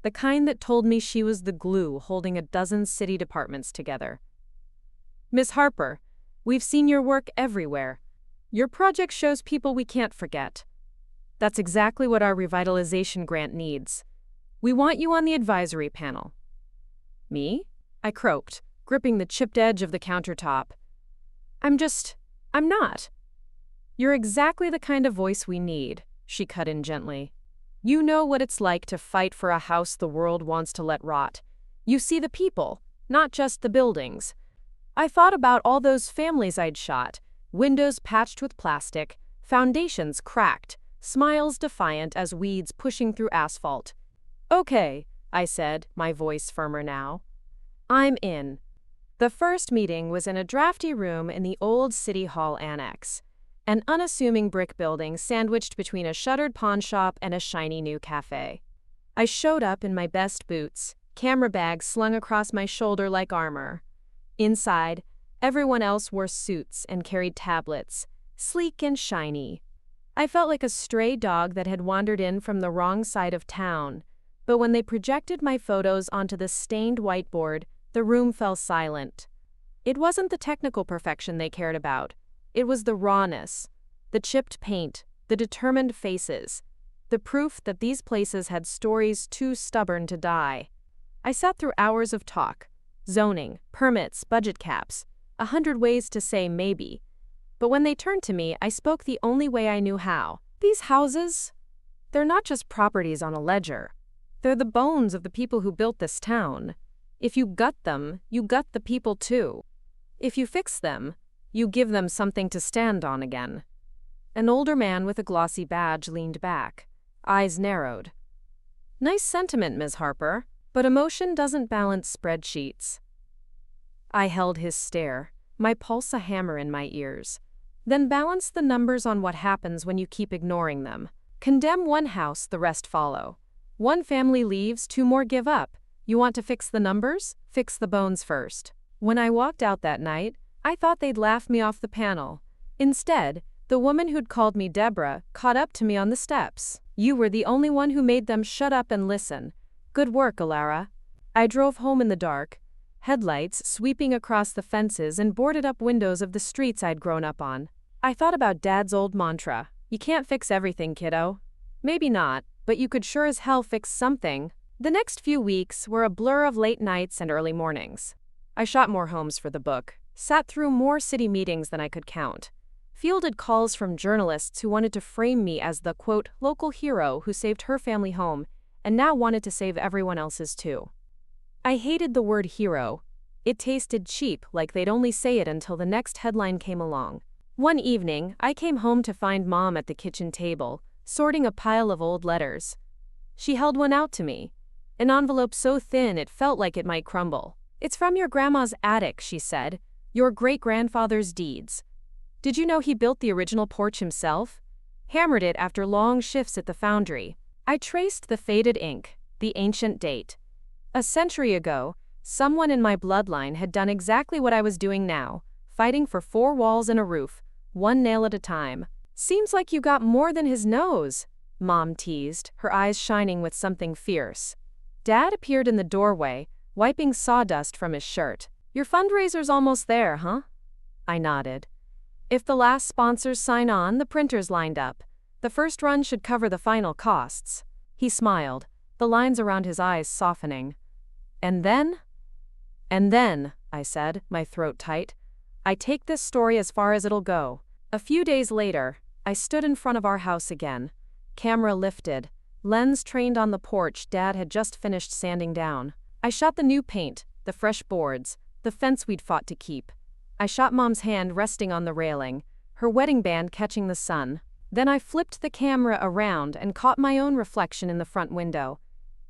the kind that told me she was the glue holding a dozen city departments together. "Miss Harper, we've seen your work everywhere. Your project shows people we can't forget. That's exactly what our revitalization grant needs. We want you on the advisory panel." "Me?" I croaked, gripping the chipped edge of the countertop. I'm not." "You're exactly the kind of voice we need," she cut in gently. "You know what it's like to fight for a house the world wants to let rot. You see the people, not just the buildings." I thought about all those families I'd shot, windows patched with plastic, foundations cracked, smiles defiant as weeds pushing through asphalt. "Okay," I said, my voice firmer now. "I'm in." The first meeting was in a drafty room in the old City Hall annex, an unassuming brick building sandwiched between a shuttered pawn shop and a shiny new cafe. I showed up in my best boots, camera bag slung across my shoulder like armor. Inside, everyone else wore suits and carried tablets, sleek and shiny. I felt like a stray dog that had wandered in from the wrong side of town, but when they projected my photos onto the stained whiteboard, the room fell silent. It wasn't the technical perfection they cared about. It was the rawness, the chipped paint, the determined faces, the proof that these places had stories too stubborn to die. I sat through hours of talk, zoning, permits, budget caps, 100 ways to say maybe. But when they turned to me, I spoke the only way I knew how. These houses, they're not just properties on a ledger. They're the bones of the people who built this town. If you gut them, you gut the people too. If you fix them, you give them something to stand on again. An older man with a glossy badge leaned back, eyes narrowed. Nice sentiment, Ms. Harper, but emotion doesn't balance spreadsheets. I held his stare, my pulse a hammer in my ears. Then balance the numbers on what happens when you keep ignoring them. Condemn one house, the rest follow. One family leaves, two more give up. You want to fix the numbers? Fix the bones first. When I walked out that night, I thought they'd laugh me off the panel. Instead, the woman who'd called me Deborah caught up to me on the steps. You were the only one who made them shut up and listen. Good work, Alara. I drove home in the dark, headlights sweeping across the fences and boarded-up windows of the streets I'd grown up on. I thought about Dad's old mantra, you can't fix everything, kiddo. Maybe not, but you could sure as hell fix something. The next few weeks were a blur of late nights and early mornings. I shot more homes for the book, sat through more city meetings than I could count, fielded calls from journalists who wanted to frame me as the, quote, local hero who saved her family home and now wanted to save everyone else's too. I hated the word hero. It tasted cheap, like they'd only say it until the next headline came along. One evening, I came home to find Mom at the kitchen table, sorting a pile of old letters. She held one out to me, an envelope so thin it felt like it might crumble. It's from your grandma's attic, she said, your great-grandfather's deeds. Did you know he built the original porch himself? Hammered it after long shifts at the foundry. I traced the faded ink, the ancient date. A century ago, someone in my bloodline had done exactly what I was doing now, fighting for 4 walls and a roof, one nail at a time. Seems like you got more than his nose, Mom teased, her eyes shining with something fierce. Dad appeared in the doorway, wiping sawdust from his shirt. Your fundraiser's almost there, huh? I nodded. If the last sponsors sign on, the printer's lined up. The first run should cover the final costs. He smiled, the lines around his eyes softening. And then? And then, I said, my throat tight, I take this story as far as it'll go. A few days later, I stood in front of our house again. Camera lifted, lens trained on the porch Dad had just finished sanding down. I shot the new paint, the fresh boards, the fence we'd fought to keep. I shot Mom's hand resting on the railing, her wedding band catching the sun. Then I flipped the camera around and caught my own reflection in the front window.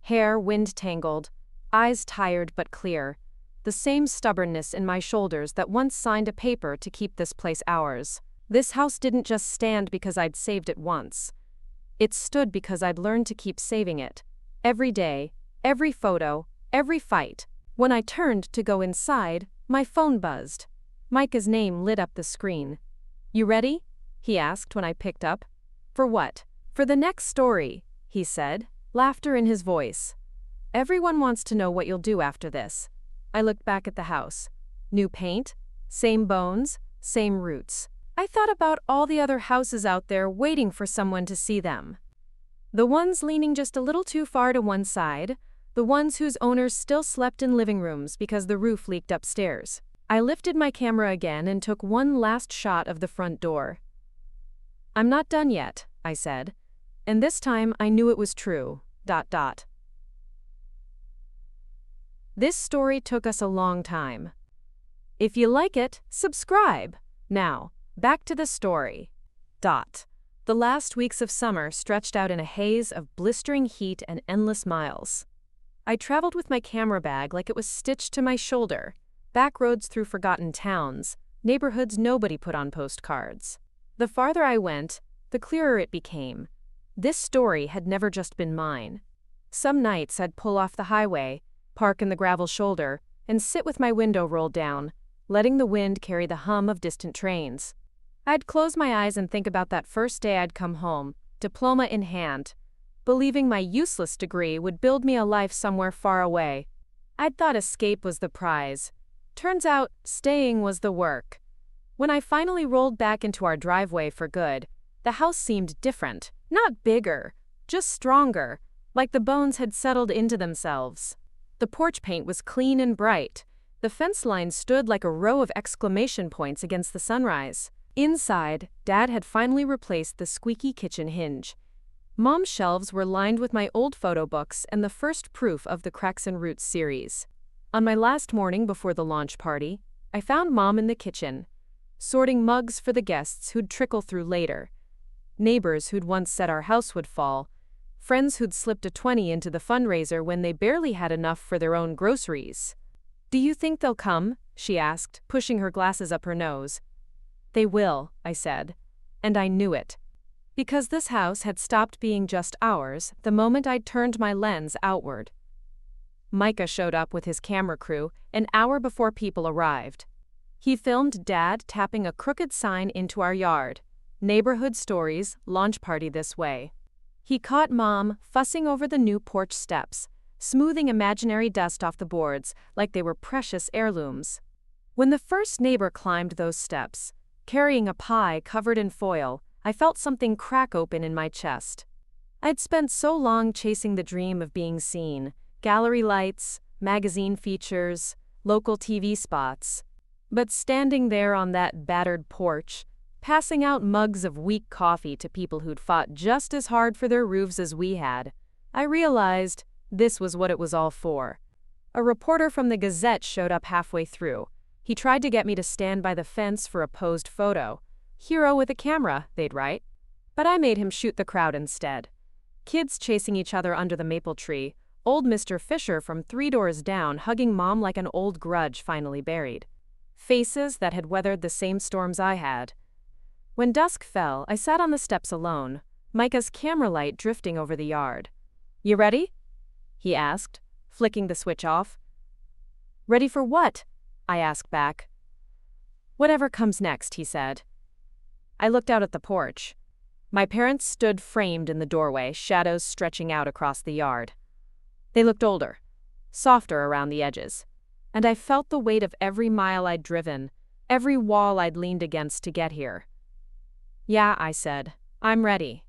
Hair wind-tangled, eyes tired but clear. The same stubbornness in my shoulders that once signed a paper to keep this place ours. This house didn't just stand because I'd saved it once. It stood because I'd learned to keep saving it. Every day, every photo, every fight. When I turned to go inside, my phone buzzed. Micah's name lit up the screen. You ready? He asked when I picked up. For what? For the next story, he said, laughter in his voice. Everyone wants to know what you'll do after this. I looked back at the house. New paint, same bones, same roots. I thought about all the other houses out there waiting for someone to see them. The ones leaning just a little too far to one side, the ones whose owners still slept in living rooms because the roof leaked upstairs. I lifted my camera again and took one last shot of the front door. I'm not done yet, I said, and this time I knew it was true. ... This story took us a long time. If you like it, subscribe. Now, back to the story. The last weeks of summer stretched out in a haze of blistering heat and endless miles. I traveled with my camera bag like it was stitched to my shoulder, back roads through forgotten towns, neighborhoods nobody put on postcards. The farther I went, the clearer it became. This story had never just been mine. Some nights I'd pull off the highway, park in the gravel shoulder, and sit with my window rolled down, letting the wind carry the hum of distant trains. I'd close my eyes and think about that first day I'd come home, diploma in hand, believing my useless degree would build me a life somewhere far away. I'd thought escape was the prize. Turns out, staying was the work. When I finally rolled back into our driveway for good, the house seemed different, not bigger, just stronger, like the bones had settled into themselves. The porch paint was clean and bright. The fence line stood like a row of exclamation points against the sunrise. Inside, Dad had finally replaced the squeaky kitchen hinge. Mom's shelves were lined with my old photo books and the first proof of the Cracks and Roots series. On my last morning before the launch party, I found Mom in the kitchen, sorting mugs for the guests who'd trickle through later. Neighbors who'd once said our house would fall. Friends who'd slipped a 20 into the fundraiser when they barely had enough for their own groceries. "Do you think they'll come?" she asked, pushing her glasses up her nose. "They will," I said. And I knew it. Because this house had stopped being just ours the moment I'd turned my lens outward. Micah showed up with his camera crew an hour before people arrived. He filmed Dad tapping a crooked sign into our yard. "Neighborhood Stories, launch party this way." He caught Mom fussing over the new porch steps, smoothing imaginary dust off the boards like they were precious heirlooms. When the first neighbor climbed those steps, carrying a pie covered in foil, I felt something crack open in my chest. I'd spent so long chasing the dream of being seen, gallery lights, magazine features, local TV spots. But standing there on that battered porch, passing out mugs of weak coffee to people who'd fought just as hard for their roofs as we had, I realized this was what it was all for. A reporter from the Gazette showed up halfway through. He tried to get me to stand by the fence for a posed photo. "Hero with a camera," they'd write. But I made him shoot the crowd instead. Kids chasing each other under the maple tree, old Mr. Fisher from 3 doors down hugging Mom like an old grudge finally buried. Faces that had weathered the same storms I had. When dusk fell, I sat on the steps alone, Micah's camera light drifting over the yard. "You ready?" he asked, flicking the switch off. "Ready for what?" I asked back. "Whatever comes next," he said. I looked out at the porch. My parents stood framed in the doorway, shadows stretching out across the yard. They looked older, softer around the edges, and I felt the weight of every mile I'd driven, every wall I'd leaned against to get here. "Yeah," I said, "I'm ready."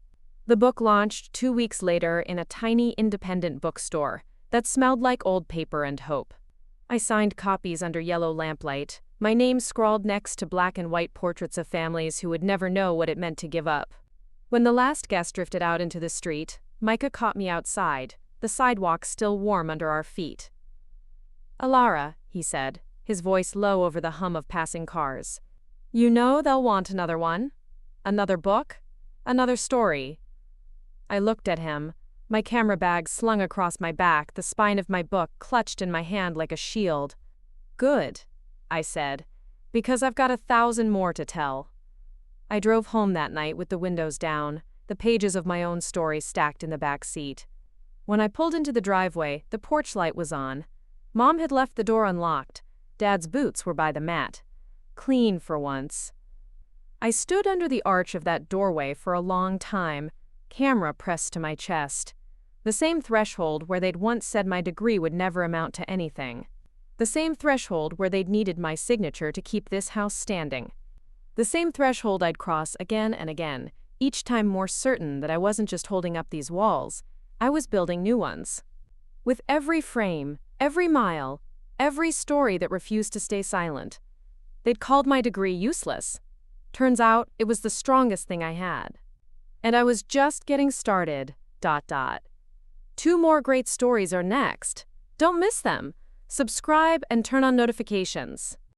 The book launched 2 weeks later in a tiny independent bookstore that smelled like old paper and hope. I signed copies under yellow lamplight, my name scrawled next to black and white portraits of families who would never know what it meant to give up. When the last guest drifted out into the street, Micah caught me outside, the sidewalk still warm under our feet. "Alara," he said, his voice low over the hum of passing cars. "You know they'll want another one? Another book? Another story?" I looked at him, my camera bag slung across my back, the spine of my book clutched in my hand like a shield. "Good," I said, "because I've got 1,000 more to tell." I drove home that night with the windows down, the pages of my own story stacked in the back seat. When I pulled into the driveway, the porch light was on. Mom had left the door unlocked. Dad's boots were by the mat. Clean for once. I stood under the arch of that doorway for a long time, camera pressed to my chest. The same threshold where they'd once said my degree would never amount to anything. The same threshold where they'd needed my signature to keep this house standing. The same threshold I'd cross again and again, each time more certain that I wasn't just holding up these walls, I was building new ones. With every frame, every mile, every story that refused to stay silent. They'd called my degree useless. Turns out it was the strongest thing I had. And I was just getting started, ... 2 more great stories are next. Don't miss them. Subscribe and turn on notifications.